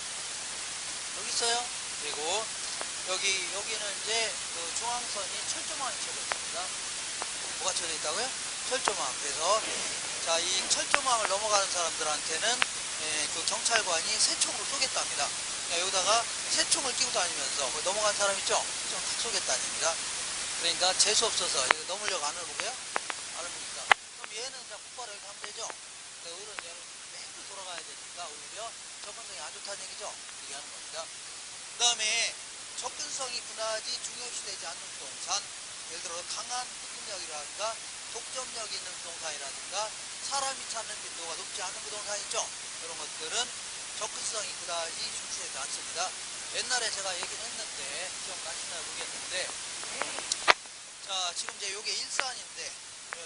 여기 있어요. 그리고 여기는 이제 그 중앙선이 철조망이 쳐져 있습니다. 뭐가 쳐져 있다고요? 철조망. 그래서 자 이 철조망을 넘어가는 사람들한테는 그 경찰관이 새총으로 쏘겠답니다. 그러니까 여기다가 새총을 끼고 다니면서 넘어간 사람 있죠? 좀 탁 쏘겠다는 얘기입니다. 그러니까 재수 없어서 여기 넘으려고 안 해보게요? 안 해보니까 그럼 얘는 그냥 곧바로 이렇게 하면 되죠? 근데 을은 얘는 맨날 돌아가야 되니까 오히려 접근성이 안 좋다는 얘기죠? 얘기하는 겁니다. 그 다음에 접근성이 그다지 중요시되지 않는 부동산, 예를 들어 강한 흡입력이라든가 독점력이 있는 부동산이라든가 사람이 찾는 빈도가 높지 않은 부동산 있죠? 이런 것들은 접근성이 그다지 중시되지 않습니다. 옛날에 제가 얘기를 했는데 기억나시나 모르겠는데 자 지금 이제 요게 일산인데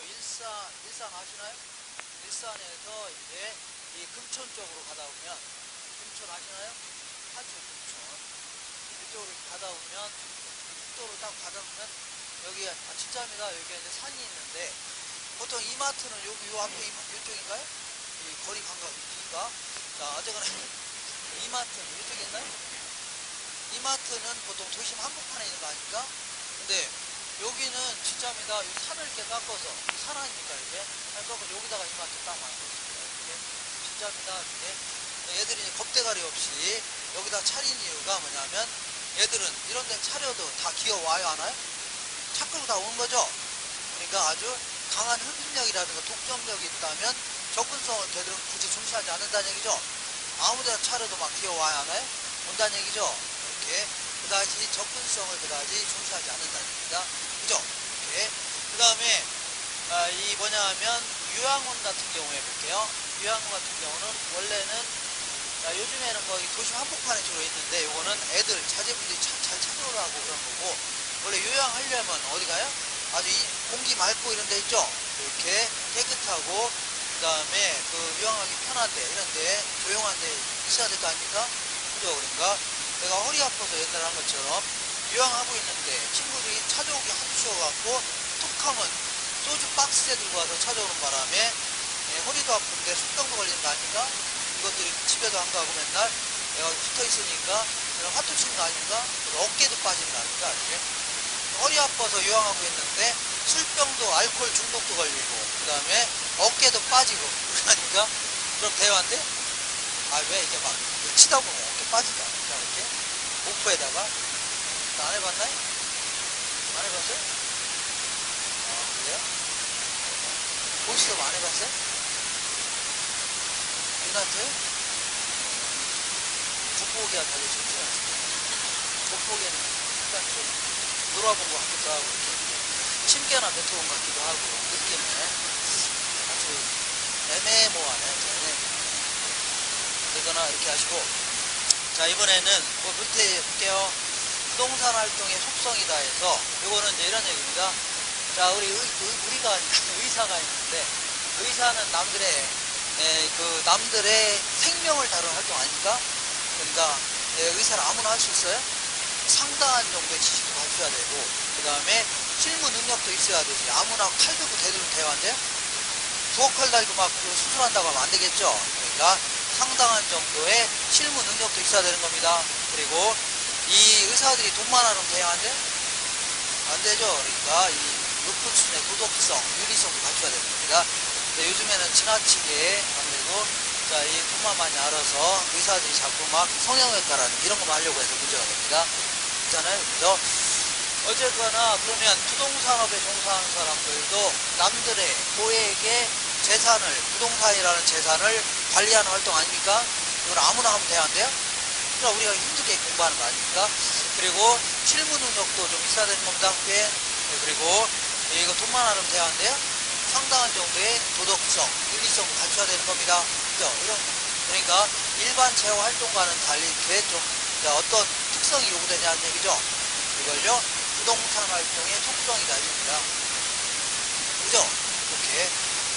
일산 아시나요? 일산에서 이제 이 금천 쪽으로 가다 보면 금천 아시나요? 하죠 금천 이쪽으로 가다 보면 국도로 딱 가다 보면 여기 진짜입니다. 여기 이제 산이 있는데 보통 이마트는 여기 요 앞에 이쪽인가요? 이 거리 간격인가? 자 어쨌거나 이마트는 이쪽에 있나요? 이마트는 보통 도심 한복판에 있는 거 아닙니까? 근데 여기는 진짜입니다. 이 산을 이렇게 깎아서 산 아닙니까 이게? 깎아서 여기다가 이마트 딱 만들었습니다. 이렇게 진짜입니다. 이게 얘들이 겁대가리 없이 여기다 차린 이유가 뭐냐면 얘들은 이런 데 차려도 다 기어와요 하나요? 차 끌고 다 오는 거죠. 그러니까 아주 강한 흡입력이라든가 독점력이 있다면 접근성을 걔들은 굳이 중시하지 않는다는 얘기죠. 아무데나 차려도 막 기어와야 하나요? 온다는 얘기죠. 이렇게 그다지 접근성을 그다지 중시하지 않는다는 얘기입니다. 그죠? 이렇게 그 다음에 이 뭐냐 하면 요양원 같은 경우에 볼게요. 요양원 같은 경우는 원래는 요즘에는 거의 도심 한복판에 주로 있는데 요거는 애들 자제분들이 잘 찾아오라고 그런 거고 원래 요양하려면 어디 가요? 아주 공기 맑고 이런 데 있죠? 이렇게 깨끗하고 그 다음에 그 요양하기 편한데 이런데 조용한 데 있어야 될 거 아닙니까? 그죠? 그러니까 내가 허리 아파서 옛날에 한 것처럼 요양하고 있는데 친구들이 찾아오기 하도 쉬워갖고 툭 하면 소주 박스에 들고 와서 찾아오는 바람에 허리도 아픈데 숙병도 걸리는 거 아닙니까? 이것들이 집에도 안 가고 맨날 내가 붙어 있으니까 그냥 화투 치는 거 아닙니까? 어깨도 빠지는 거 아닙니까? 이렇게 허리 아파서 요양하고 있는데 술병도 알코올 중독도 걸리고 그 다음에 어깨도 빠지고 그러니까 그럼 대화인데 왜 이게 막 치다 보면 어깨 빠지지 않을까 이렇게 목포에다가 안 해봤나요? 안 해봤어요? 그래요? 보시도 안 해봤어요? 누나한테 겉보기가 되게 심심했어요. 겉보기에는 약간 좀 놀아본 것 같기도 하고 침개나 뱉어본 것 같기도 하고 느낌에 아주 애매모호하네. 되거나 이렇게 하시고 자 이번에는 뭐 밑에 볼게요. 부동산 활동의 속성이다 해서 요거는 이제 이런 얘기입니다. 자 우리가 의사가 있는데 의사는 남들의 생명을 다루는 활동 아닙니까? 그러니까 의사를 아무나 할 수 있어요? 상당한 정도의 지식도 갖춰야 되고 그 다음에 실무 능력도 있어야 되지. 아무나 칼 들고 대들면 대화인데요? 두어 칼 달고 막 수술한다고 하면 안 되겠죠? 그러니까 상당한 정도의 실무 능력도 있어야 되는 겁니다. 그리고 이 의사들이 돈만 하면 대화인데? 안 되죠? 그러니까 이 높은 수준의 도덕성, 윤리성도 갖춰야 되는 겁니다. 근데 요즘에는 지나치게 아무래도 자, 이 돈만 많이 알아서 의사들이 자꾸 막 성형외과라는 이런 거만 하려고 해서 문제가 됩니다. 있잖아요. 그죠? 어쨌거나 그러면 부동산업에 종사하는 사람들도 남들의 고액의 재산을, 부동산이라는 재산을 관리하는 활동 아닙니까? 이건 아무나 하면 돼야 안 돼요? 그러니까 우리가 힘들게 공부하는 거 아닙니까? 그리고 실무 능력도 좀 있어야 되는 겁니다. 꽤. 그리고 이거 돈만 알으면 돼야 안 돼요? 상당한 정도의 도덕성, 윤리성을 갖춰야 되는 겁니다. 그죠? 그러니까 일반 재화 활동과는 달리 이렇게 좀 어떤 특성이 요구되냐는 얘기죠. 이걸요, 부동산 활동의 속성이다 이겁니다. 그죠? 이렇게.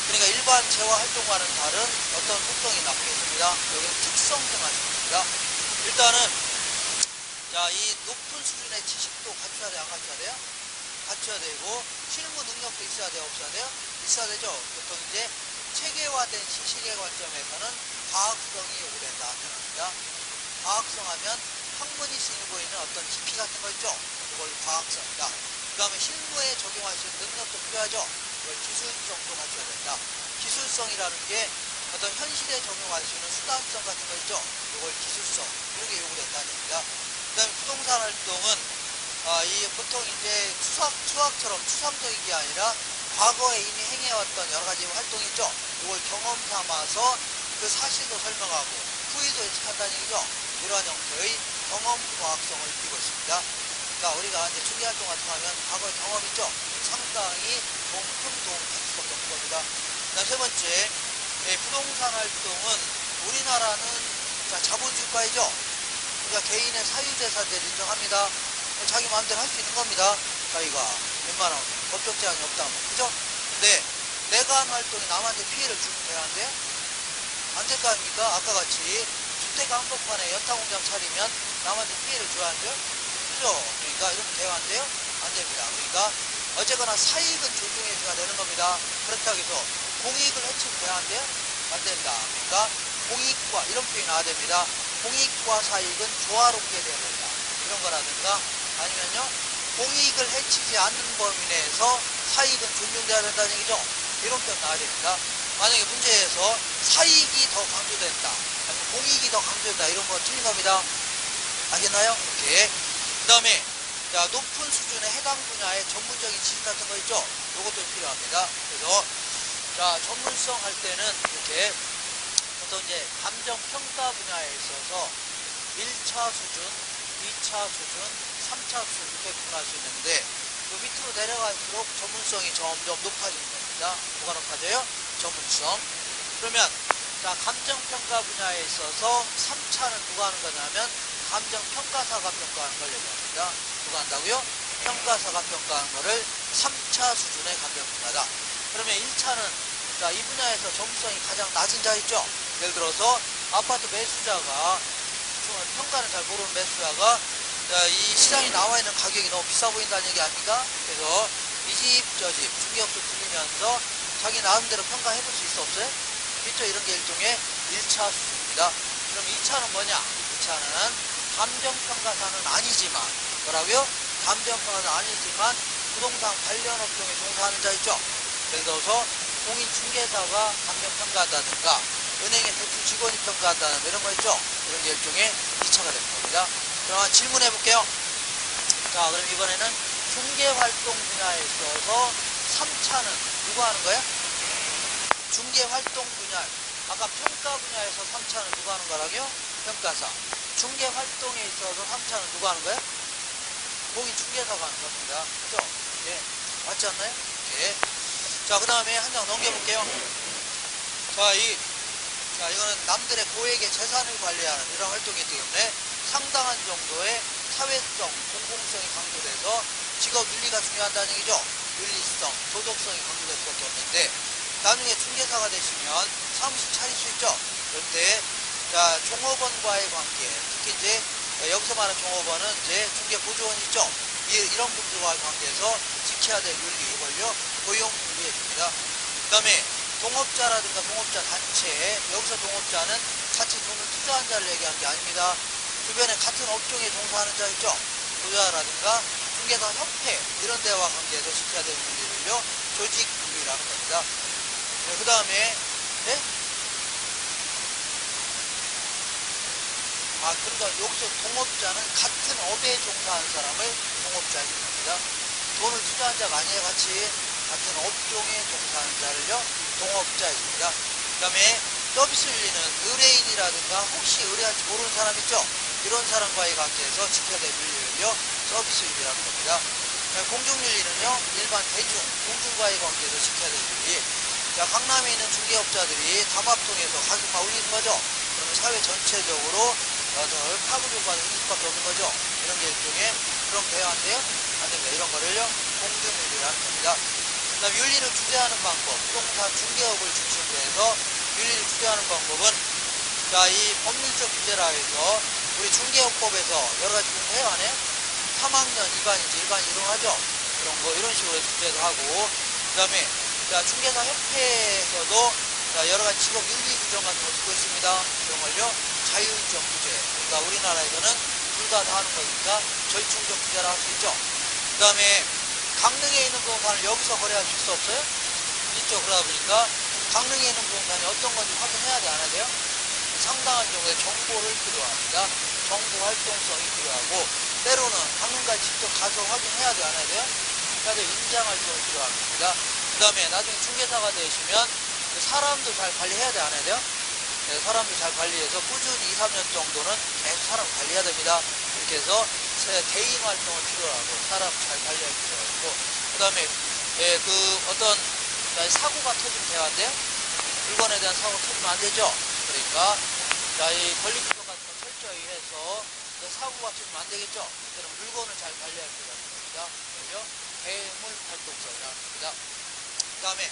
그러니까 일반 재화 활동과는 다른 어떤 속성이 나오겠습니다. 여기는 특성성 하십니다. 일단은 자, 이 높은 수준의 지식도 갖춰야 돼요, 안 갖춰야 돼요? 갖춰야 되고, 실무 능력도 있어야 돼요, 없어야 돼요? 있어야 되죠. 보통 이제 체계화된 시식의 관점에서는 과학성이 요구된다 합니다. 과학성 하면 학문이 쓰이고 있는 어떤 깊이 같은 거 있죠. 그걸 과학성이다. 그 다음에 실무에 적용할 수 있는 능력도 필요하죠. 그걸 기술성도 갖춰야 된다. 기술성이라는 게 어떤 현실에 적용할 수 있는 수단성 같은 거 있죠. 이걸 기술성, 이런 게 요구된다는 얘기입니다. 그 다음에 부동산 활동은 이 보통 이제 추학처럼 추상적인 게 아니라 과거에 이미 행해왔던 여러 가지 활동이 있죠. 이걸 경험 삼아서 그 사실도 설명하고 후일도 예측한다는 얘기죠. 이러한 형태의 경험 과학성을 띠고 있습니다. 그러니까 우리가 이제 중개 활동 같은 거 하면 과거의 경험 있죠. 상당히 큰 도움을 받을 수밖에 없는 겁니다. 그다음 세 번째, 부동산 활동은 우리나라는 자본주의과이죠. 그러니까 개인의 사유재산제를 인정합니다. 자기 마음대로 할 수 있는 겁니다. 자기가 웬만하면 법적 제한이 없다면, 그죠? 근데 내가 한 활동이 남한테 피해를 주면 돼야 안 돼요? 안 될 거 아닙니까? 아까 같이 주택 한복판에 연탄공장 차리면 남한테 피해를 줘야 안 돼요? 그죠? 그러니까 이러면 돼요, 안 돼요? 안 됩니다. 그러니까 어쨌거나 사익은 존중해줘야 되는 겁니다. 그렇다고 해서 공익을 해치면 돼야 안 돼요? 안 된다. 그러니까 공익과 이런 표현이 나와야 됩니다. 공익과 사익은 조화롭게 돼야 된다. 이런 거라든가 아니면요, 공익을 해치지 않는 범위 내에서 사익은 존중돼야 된다는 얘기죠. 이런 표현 나와야 됩니다. 만약에 문제에서 사익이 더 강조된다, 아니면 공익이 더 강조된다, 이런 거 틀린 겁니다. 알겠나요? 이렇게. 그 다음에 자, 높은 수준의 해당 분야의 전문적인 지식 같은 거 있죠. 이것도 필요합니다. 그래서 자, 전문성 할 때는 이렇게 보통 이제 감정 평가 분야에 있어서 1차 수준, 2차 수준, 3차 수준 이렇게 구분할 수 있는데 그 밑으로 내려갈수록 전문성이 점점 높아지는 겁니다. 뭐가 높아져요? 전문성. 그러면 자, 감정평가 분야에 있어서 3차는 누가 하는 거냐면 감정평가사가 평가하는 걸 얘기합니다. 누가 한다고요? 평가사가 평가하는 거를 3차 수준의 감정평가다. 그러면 1차는 자, 이 분야에서 전문성이 가장 낮은 자 있죠? 예를 들어서 아파트 매수자가 평가는 잘 모르는 매수자가 이 시장에 나와 있는 가격이 너무 비싸 보인다는 얘기 아닙니까? 그래서 이 집 저 집 중개업소 들리면서 자기 나름대로 평가해 볼 수 있어 없어요? 있죠? 이런 게 일종의 1차 수준입니다. 그럼 2차는 뭐냐? 2차는 감정평가사는 아니지만 뭐라고요? 감정평가사는 아니지만 부동산 관련 업종에 종사하는 자 있죠? 예를 들어서 공인중개사가 감정평가한다든가 은행의 대출 직원이 평가한다든가 이런 거 있죠? 이런 게 일종의 2차가 되는 겁니다. 그럼 질문해 볼게요. 자, 그럼 이번에는 중개활동 분야에 있어서 3차는 누가 하는 거야? 중개활동 분야. 아까 평가 분야에서 3차는 누가 하는 거라고요? 평가사. 중개활동에 있어서 3차는 누가 하는 거야? 공인중개사가 하는 겁니다. 그죠? 예. 맞지 않나요? 이렇게. 자, 그 다음에 한 장 넘겨볼게요. 자, 이거는 남들의 고액의 재산을 관리하는 이런 활동이기 때문에 상당한 정도의 사회성, 공공성이 강조돼서 직업 윤리가 중요하다는 얘기죠. 윤리성, 도덕성이 강조될 수밖에 없는데 나중에 중개사가 되시면 사무실 차릴 수 있죠. 그런데 자, 종업원과의 관계, 특히 이제 여기서 말하는 종업원은 이제 중개 보조원 있죠. 이런 분들과의 관계에서 지켜야 될 윤리, 이걸요 고용 윤리에 줍니다. 그 다음에 동업자라든가 동업자 단체, 여기서 동업자는 같이 돈을 투자한 자를 얘기하는 게 아닙니다. 주변에 같은 업종에 종사하는 자 있죠. 부자라든가 중개사 협회 이런 데와 관계에서 지켜야 될 윤리를요 조직 윤리라는 겁니다. 그 다음에, 네? 그러니까 여기서 동업자는 같은 업에 종사하는 사람을 동업자 해줍니다. 돈을 투자한 자가 아니에요. 같이 같은 업종에 종사하는 자를요 동업자 해줍니다. 그 다음에 서비스 윤리는 의뢰인이라든가 혹시 의뢰할지 모르는 사람 있죠? 이런 사람과의 관계에서 지켜야 될 윤리를요 서비스 윤리라는 겁니다. 공중윤리는요 일반 대중 공중과의 관계에서 지켜야 될 윤리. 자, 강남에 있는 중개업자들이 담합동에서 가격만 올리는 거죠. 그러면 사회 전체적으로 파급을 받을 수밖에 없는 거죠. 이런 게 일종의 그럼 돼요, 안 돼요? 안 됩니다. 이런 거를요 공중윤리라는 겁니다. 그 다음 윤리를 규제하는 방법, 부동산 중개업을 중심으로 해서 윤리를 규제하는 방법은, 자, 이 법률적 규제라 해서 우리 중개업법에서 여러 가지 공부해요, 안 해요? 3학년 2반인지 1반인지 이런 거 하죠? 그런 거 이런 식으로 해서 규제도 하고, 그 다음에 자, 중개사 협회에서도 자, 여러 가지 직업 윤리 규정 같은 거 두고 있습니다. 그런 걸요 자율적 규제. 그러니까 우리나라에서는 둘 다 하는 거니까 절충적 규제를 할 수 있죠. 그 다음에 강릉에 있는 부동산을 여기서 거래할 수 있어 없어요? 있죠. 그러다 보니까 강릉에 있는 부동산이 어떤 건지 확인해야 돼, 안 해야 돼요? 상당한 정도의 정보를 필요합니다. 정보 활동성이 필요하고, 때로는 강릉까지 직접 가서 확인해야 돼, 안 해야 돼요? 해야 돼. 인장 활동이 필요합니다. 그 다음에 나중에 중개사가 되시면 사람도 잘 관리해야 돼, 안 해야 돼요? 네, 사람도 잘 관리해서 꾸준히 2, 3년 정도는 계속 사람 관리해야 됩니다. 이렇게 해서 개인 활동을 필요로 하고 사람 잘 관리할 필요가 있고, 그 다음에 어떤 사고가 터지면 돼야 안 돼요? 물건에 대한 사고가 터지면 안 되죠? 그러니까 자, 이 권리구조 같은 거 철저히 해서 사고가 터지면 안 되겠죠? 그럼 물건을 잘 관리할 필요가 있습니다. 그죠? 대물 활동성이라는 겁니다. 그 다음에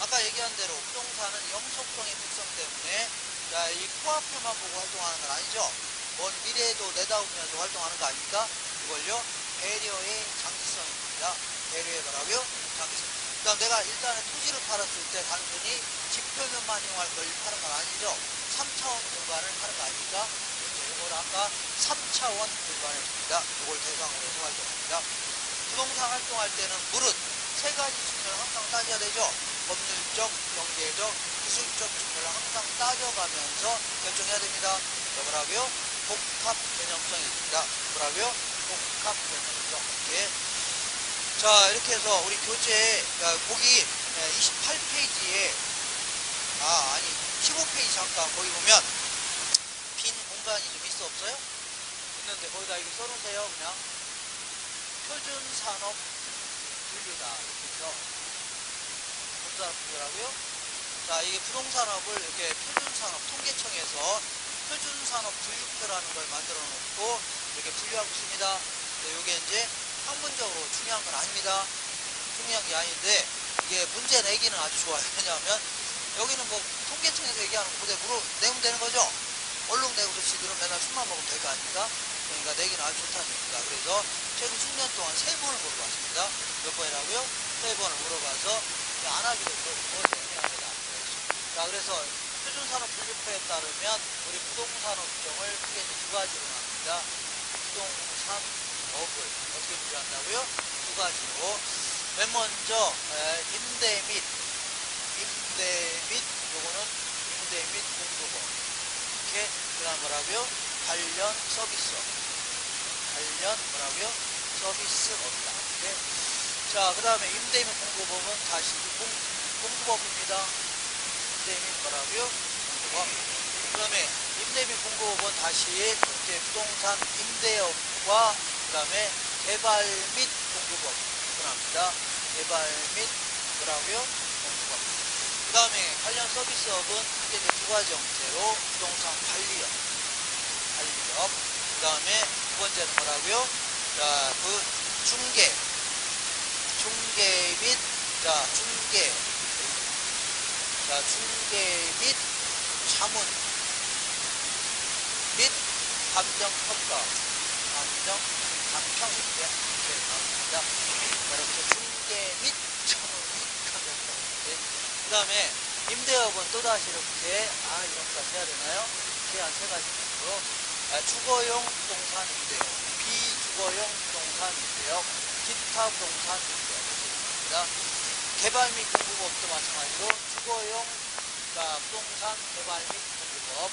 아까 얘기한 대로 부동산은 영속성의 특성 때문에 자, 이 코앞에만 보고 활동하는 건 아니죠. 먼 미래에도 내다보면서 활동하는 거 아닙니까? 이걸요 배려의 장기성입니다. 배려의 뭐라고요? 장기성. 그 다음 내가 일단은 토지를 팔았을 때 단순히 지표면만 이용할 걸 파는 건 아니죠. 3차원 공간을 파는 거 아닙니까? 그렇죠. 이걸 아까 3차원 공간을 줍니다. 이걸 대상으로 해서 활동합니다. 부동산 활동할 때는 무릇 세 가지 측면을 항상 따져야 되죠. 법률적, 경제적, 기술적 측면을 항상 따져가면서 결정해야 됩니다. 뭐라고요? 복합 개념성이 있습니다. 뭐라고요? 복합 개념성. 이렇게. 자, 이렇게 해서 우리 교재 보기 28페이지에 15페이지 잠깐 거기 보면 빈 공간이 좀 있어 없어요? 있는데 거기다 이렇게 써놓으세요. 그냥 표준산업 분류다. 이렇게 해서 부동산업 분류라고요? 자, 이게 부동산업을 이렇게 표준산업 통계청에서 표준산업 분류표라는 걸 만들어 놓고 이렇게 분류하고 있습니다. 근데 이게 이제 학문적으로 중요한 건 아닙니다. 중요한 게 아닌데 이게 문제 내기는 아주 좋아요. 왜냐하면 여기는 뭐 통계청에서 얘기하는 거 그대로 내면 되는 거죠. 얼룩 내고서 지들은 맨날 술만 먹으면 될 거 아닙니까? 그러니까 내기는 아주 좋다는 얘기입니다. 그래서 최근 10년 동안 3번을 물어봤습니다. 몇 번이라고요? 3번을 물어봐서 안 하기로 물어보고 내합니다. 자, 그래서 표준산업 분류표에 따르면 우리 부동산 업종을 크게 두 가지로 나눕니다. 부동산업을 어떻게 분류한다고요? 두 가지로. 맨 먼저 임대 및 요거는 임대 및 공급업. 이렇게 그다음 뭐라고요? 관련 서비스업. 관련 뭐라고요? 서비스업이다. 이렇게. 자, 그 다음에 임대 및 공급업은 다시 공급업입니다. 임대 및 뭐라고요? 공급업. 그 다음에 임대 및 공급업은 다시 이제 부동산 임대업과 그 다음에 개발 및 공급업 구분합니다. 개발 및 뭐라고요? 공급업. 그 다음에 관련 서비스업은 크게 이제 두 가지 형태로 부동산 관리업. 그 다음에 두 번째는 뭐라고요? 자, 그 중개 및 중개 및 자문 및 감정평가 감평인데 이렇게 나옵니다. 여러분들 중개 및 자문 및 감정평가. 그 다음에 임대업은 또다시 이렇게 이렇게까지 해야 되나요? 이렇게 한 세 가지 정도. 주거용 부동산 임대업, 비주거용 부동산 임대업, 기타 부동산 임대업. 개발 및 공급업도 마찬가지로 주거용 부동산 개발 및 공급업,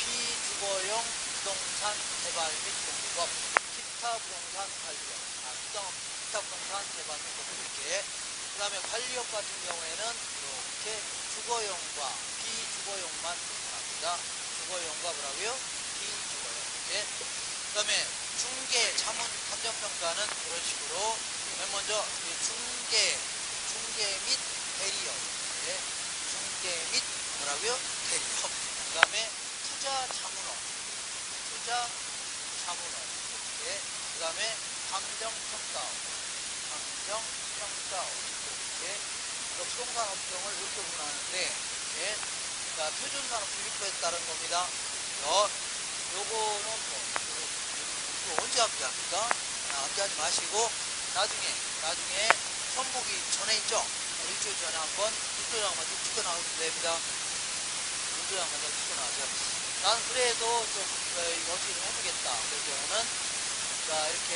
비주거용 부동산 개발 및 공급업, 기타 부동산 관리업, 기타 부동산 개발 및 공급 이렇게. 그 다음에 관리업 같은 경우에는 이렇게 주거용과 비주거용만 구분합니다. 주거용과 뭐라고요? 비주거용. 이렇게. 그 다음에 중개, 자문, 감정평가는 이런 식으로 맨 먼저 중개 및 대리업. 이렇게. 중개 및 뭐라고요? 대리업. 그 다음에 투자 자문업. 이렇게. 그 다음에 감정평가업. 이렇게. 부동산 업종을 이렇게 구분하는데, 이렇게. 표준산업 분립법에 따른 겁니다. 요거는 이거 언제 합의합니까? 합의하지 마시고, 나중에 선보기 전에 있죠? 일주일 전에 한번 일조장만 좀 찍어나오면 됩니다. 일조장만 좀 찍어나오세요. 난 그래도 좀 어떻게 좀 해보겠다. 그럴 경우는 이렇게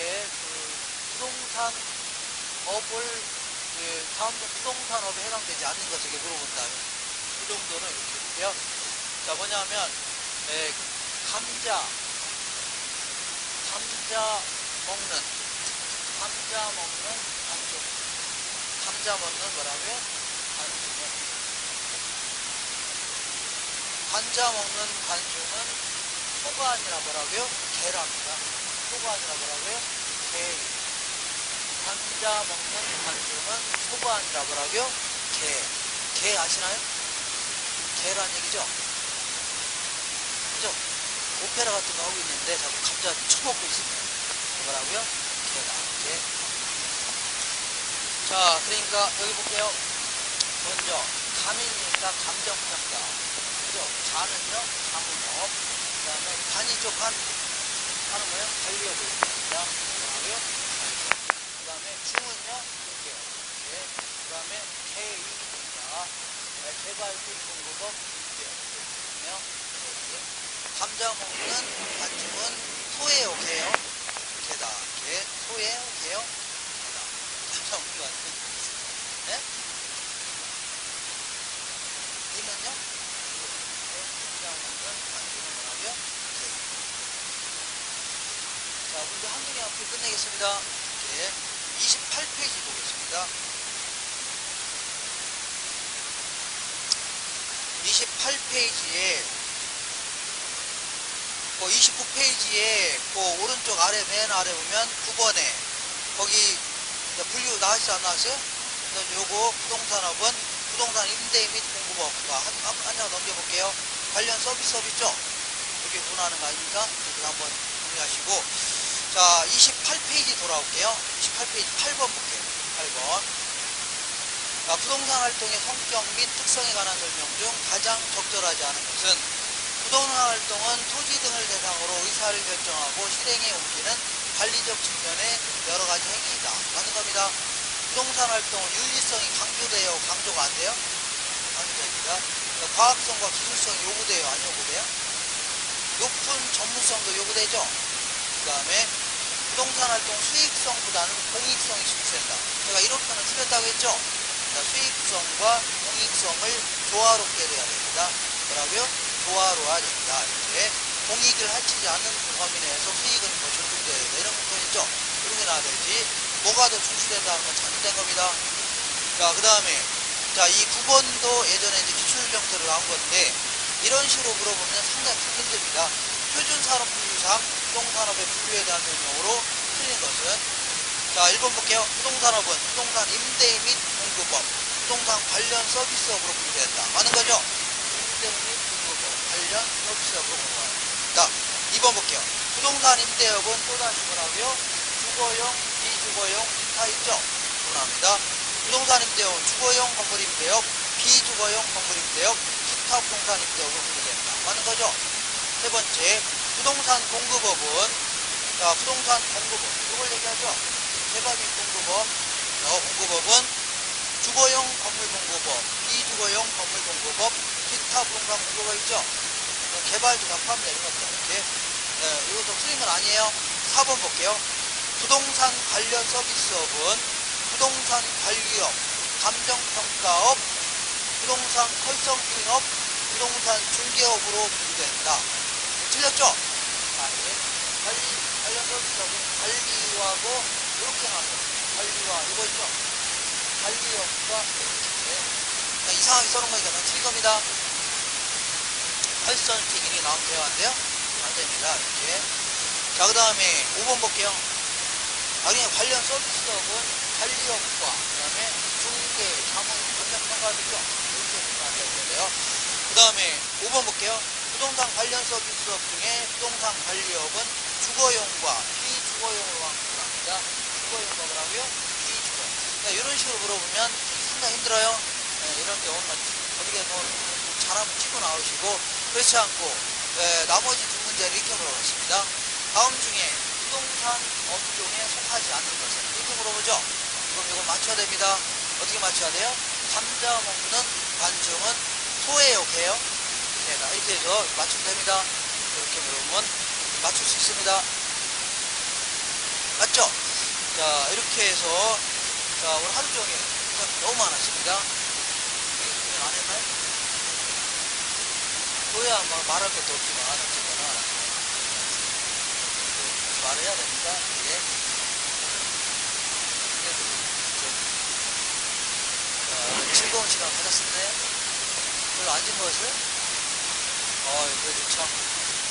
부동산업을 다음 중 부동산업에 해당되지 않는 것에게 물어본다. 그 정도는 이렇게 해볼게요. 자, 뭐냐면 감자 먹는 관중. 감자 먹는 뭐라고요? 관자 먹는 관중은 소가 아니라 뭐라고요? 개랍니다. 소가 아니라 뭐라고요? 개. 관자 먹는 관중은 소가 아니라 뭐라고요? 개. 개 아시나요? 개란 얘기죠? 그죠? 오페라 같은 거 하고 있는데 자꾸 감자 쳐먹고 있습니다. 뭐라고요? 개다. 개. 자, 그러니까 여기 볼게요. 먼저 감이니까 감정평가. 그죠? 자는요? 자문업. 그 다음에 관이죠? 관은 뭐예요? 관리업을 얘기합니다. 뭐라고요? 그 다음에 중은요? 중개업. 그 다음에 개입니다. 개발 및 공급업 중개업. 감자 먹는 관중은 소예요? 개요? 개다. 개. 소예요? 개요? 개다. 감자 먹는 관중. 네? 님은요? 감자 먹는 관중은 뭐라고요? 개. 자, 문제 한두 개 앞에 끝내겠습니다. 네. 28페이지 보겠습니다. 28페이지에 29페이지에 오른쪽 아래 맨 아래 보면 9번에 거기 분류 나왔어요? 안 나왔어요? 요거 부동산업은 부동산 임대 및 공급업. 한 장 넘겨볼게요. 관련 서비스업 있죠? 여기 논하는 거 아닙니까? 여기 한번 정리하시고. 자, 28페이지 돌아올게요. 28페이지 8번 볼게요. 8번. 부동산 활동의 성격 및 특성에 관한 설명 중 가장 적절하지 않은 것은 부동산 활동은 토지 등을 대상으로 의사를 결정하고 실행에 옮기는 관리적 측면의 여러 가지 행위이다. 맞는 겁니다. 부동산 활동은 윤리성이 강조돼요? 강조가 안 돼요? 강조됩니다. 과학성과 기술성이 요구돼요? 안 요구돼요? 높은 전문성도 요구되죠? 그 다음에 부동산 활동 수익성보다는 공익성이 중시된다. 제가 이런 표현을 틀렸다고 했죠? 수익성과 공익성을 조화롭게 해야 됩니다. 뭐라고요? 조화로워야 됩니다. 이렇게 공익을 해치지 않는 범위 내에서 수익은 존중되어야 된다. 이런 표현이죠? 이런 게 나와야 되지. 뭐가 더 중시된다는 건 잘못된 겁니다. 자, 그 다음에 이 9번도 예전에 이제 기출 형태로 나온 건데 이런 식으로 물어보면 상당히 힘듭니다. 표준산업 분류상 부동산업의 분류에 대한 설명으로 틀린 것은 1번 볼게요. 부동산업은 부동산 임대 및 공급업, 부동산 관련 서비스업으로 분류된다. 맞는 거죠? 임대 및 공급업, 관련 서비스업으로 분류합니다. 2번 볼게요. 부동산 임대업은 또다시 뭐라고요? 주거용, 비주거용, 기타 있죠? 분합니다. 부동산 임대업은 주거용 건물 임대업, 비주거용 건물 임대업, 기타 부동산 임대업으로 분류된다. 맞는 거죠? 세 번째, 부동산 공급업은 부동산 공급업, 이걸 얘기하죠? 개발 및 공급업, 공급업은 주거용 건물 공급업, 비주거용 건물 공급업, 기타 부동산 공급업 있죠? 개발도 다 포함되는 겁니다. 이렇게. 이것도 틀린 건 아니에요. 4번 볼게요. 부동산 관련 서비스업은 부동산 관리업, 감정평가업, 부동산 컨설팅업, 부동산 중개업으로 분류된다. 틀렸죠? 자, 이게 관련 서비스하고 관리하고 이렇게 나눠요. 관리와 이거 있죠? 관리업과 이렇게. 이상하게 써놓은 거니까 넌 틀린 겁니다. 컨설팅이 나오면 돼요? 안 돼요? 안 됩니다. 이렇게. 자, 그 다음에 5번 볼게요. 그냥 관련 서비스업은 관리업과 그 다음에 중개, 자문, 감정평가업이죠. 이렇게 분류하셔야 돼요. 그 다음에 5번 볼게요. 부동산 관련 서비스업 중에 부동산 관리업은 주거용과 비주거용으로 분류합니다. 주거용과 뭐라고요? 비주거. 그러니까 이런 식으로 물어보면 상당히 힘들어요. 네, 이런 경우는 어떻게 잘하면 치고 나오시고, 그렇지 않고 나머지 두 문제를 이렇게 물어봤습니다. 다음 중에 부동산 업종에 속하지 않는 것은 이렇게 물어보죠. 그럼 이거 맞춰야 됩니다. 어떻게 맞춰야 돼요? 감자 먹는 관중은 소예요, 개요? 개다. 이렇게 해서 맞추면 됩니다. 이렇게 물어보면 맞출 수 있습니다. 맞죠? 자, 이렇게 해서 자, 오늘 하루 종일 너무 많았습니다. 이거 안 했나요? 소야 뭐 말할 것도 없지만 어쨌거나 말해야 됩니다. 예. 그래도 즐거운 시간 가졌었네요. 별로 안 즐거웠어요? 그래도 참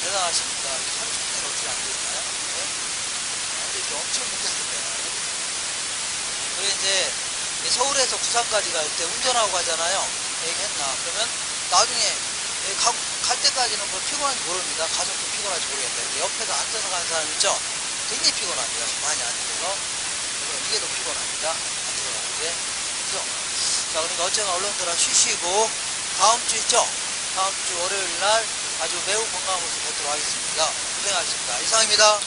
대단하십니다. 30분이 어떻게 안 되나요? 네? 안 되죠. 엄청 못했는데. 그리고 이제 서울에서 부산까지 갈 때 운전하고 가잖아요. 얘기했나? 그러면 나중에 갈 때까지는 뭐 피곤한지 모릅니다. 가족도 피곤한지 모르겠다. 근데 옆에서 앉아서 가는 사람 있죠? 굉장히 피곤합니다. 많이 앉아서. 이게 더 피곤합니다. 앉아서 가는 게. 그죠? 자, 그러니까 어쨌든 얼른들 쉬시고, 다음 주 있죠? 다음 주 월요일 날 아주 매우 건강한 모습 뵙도록 하겠습니다. 고생하셨습니다. 이상입니다.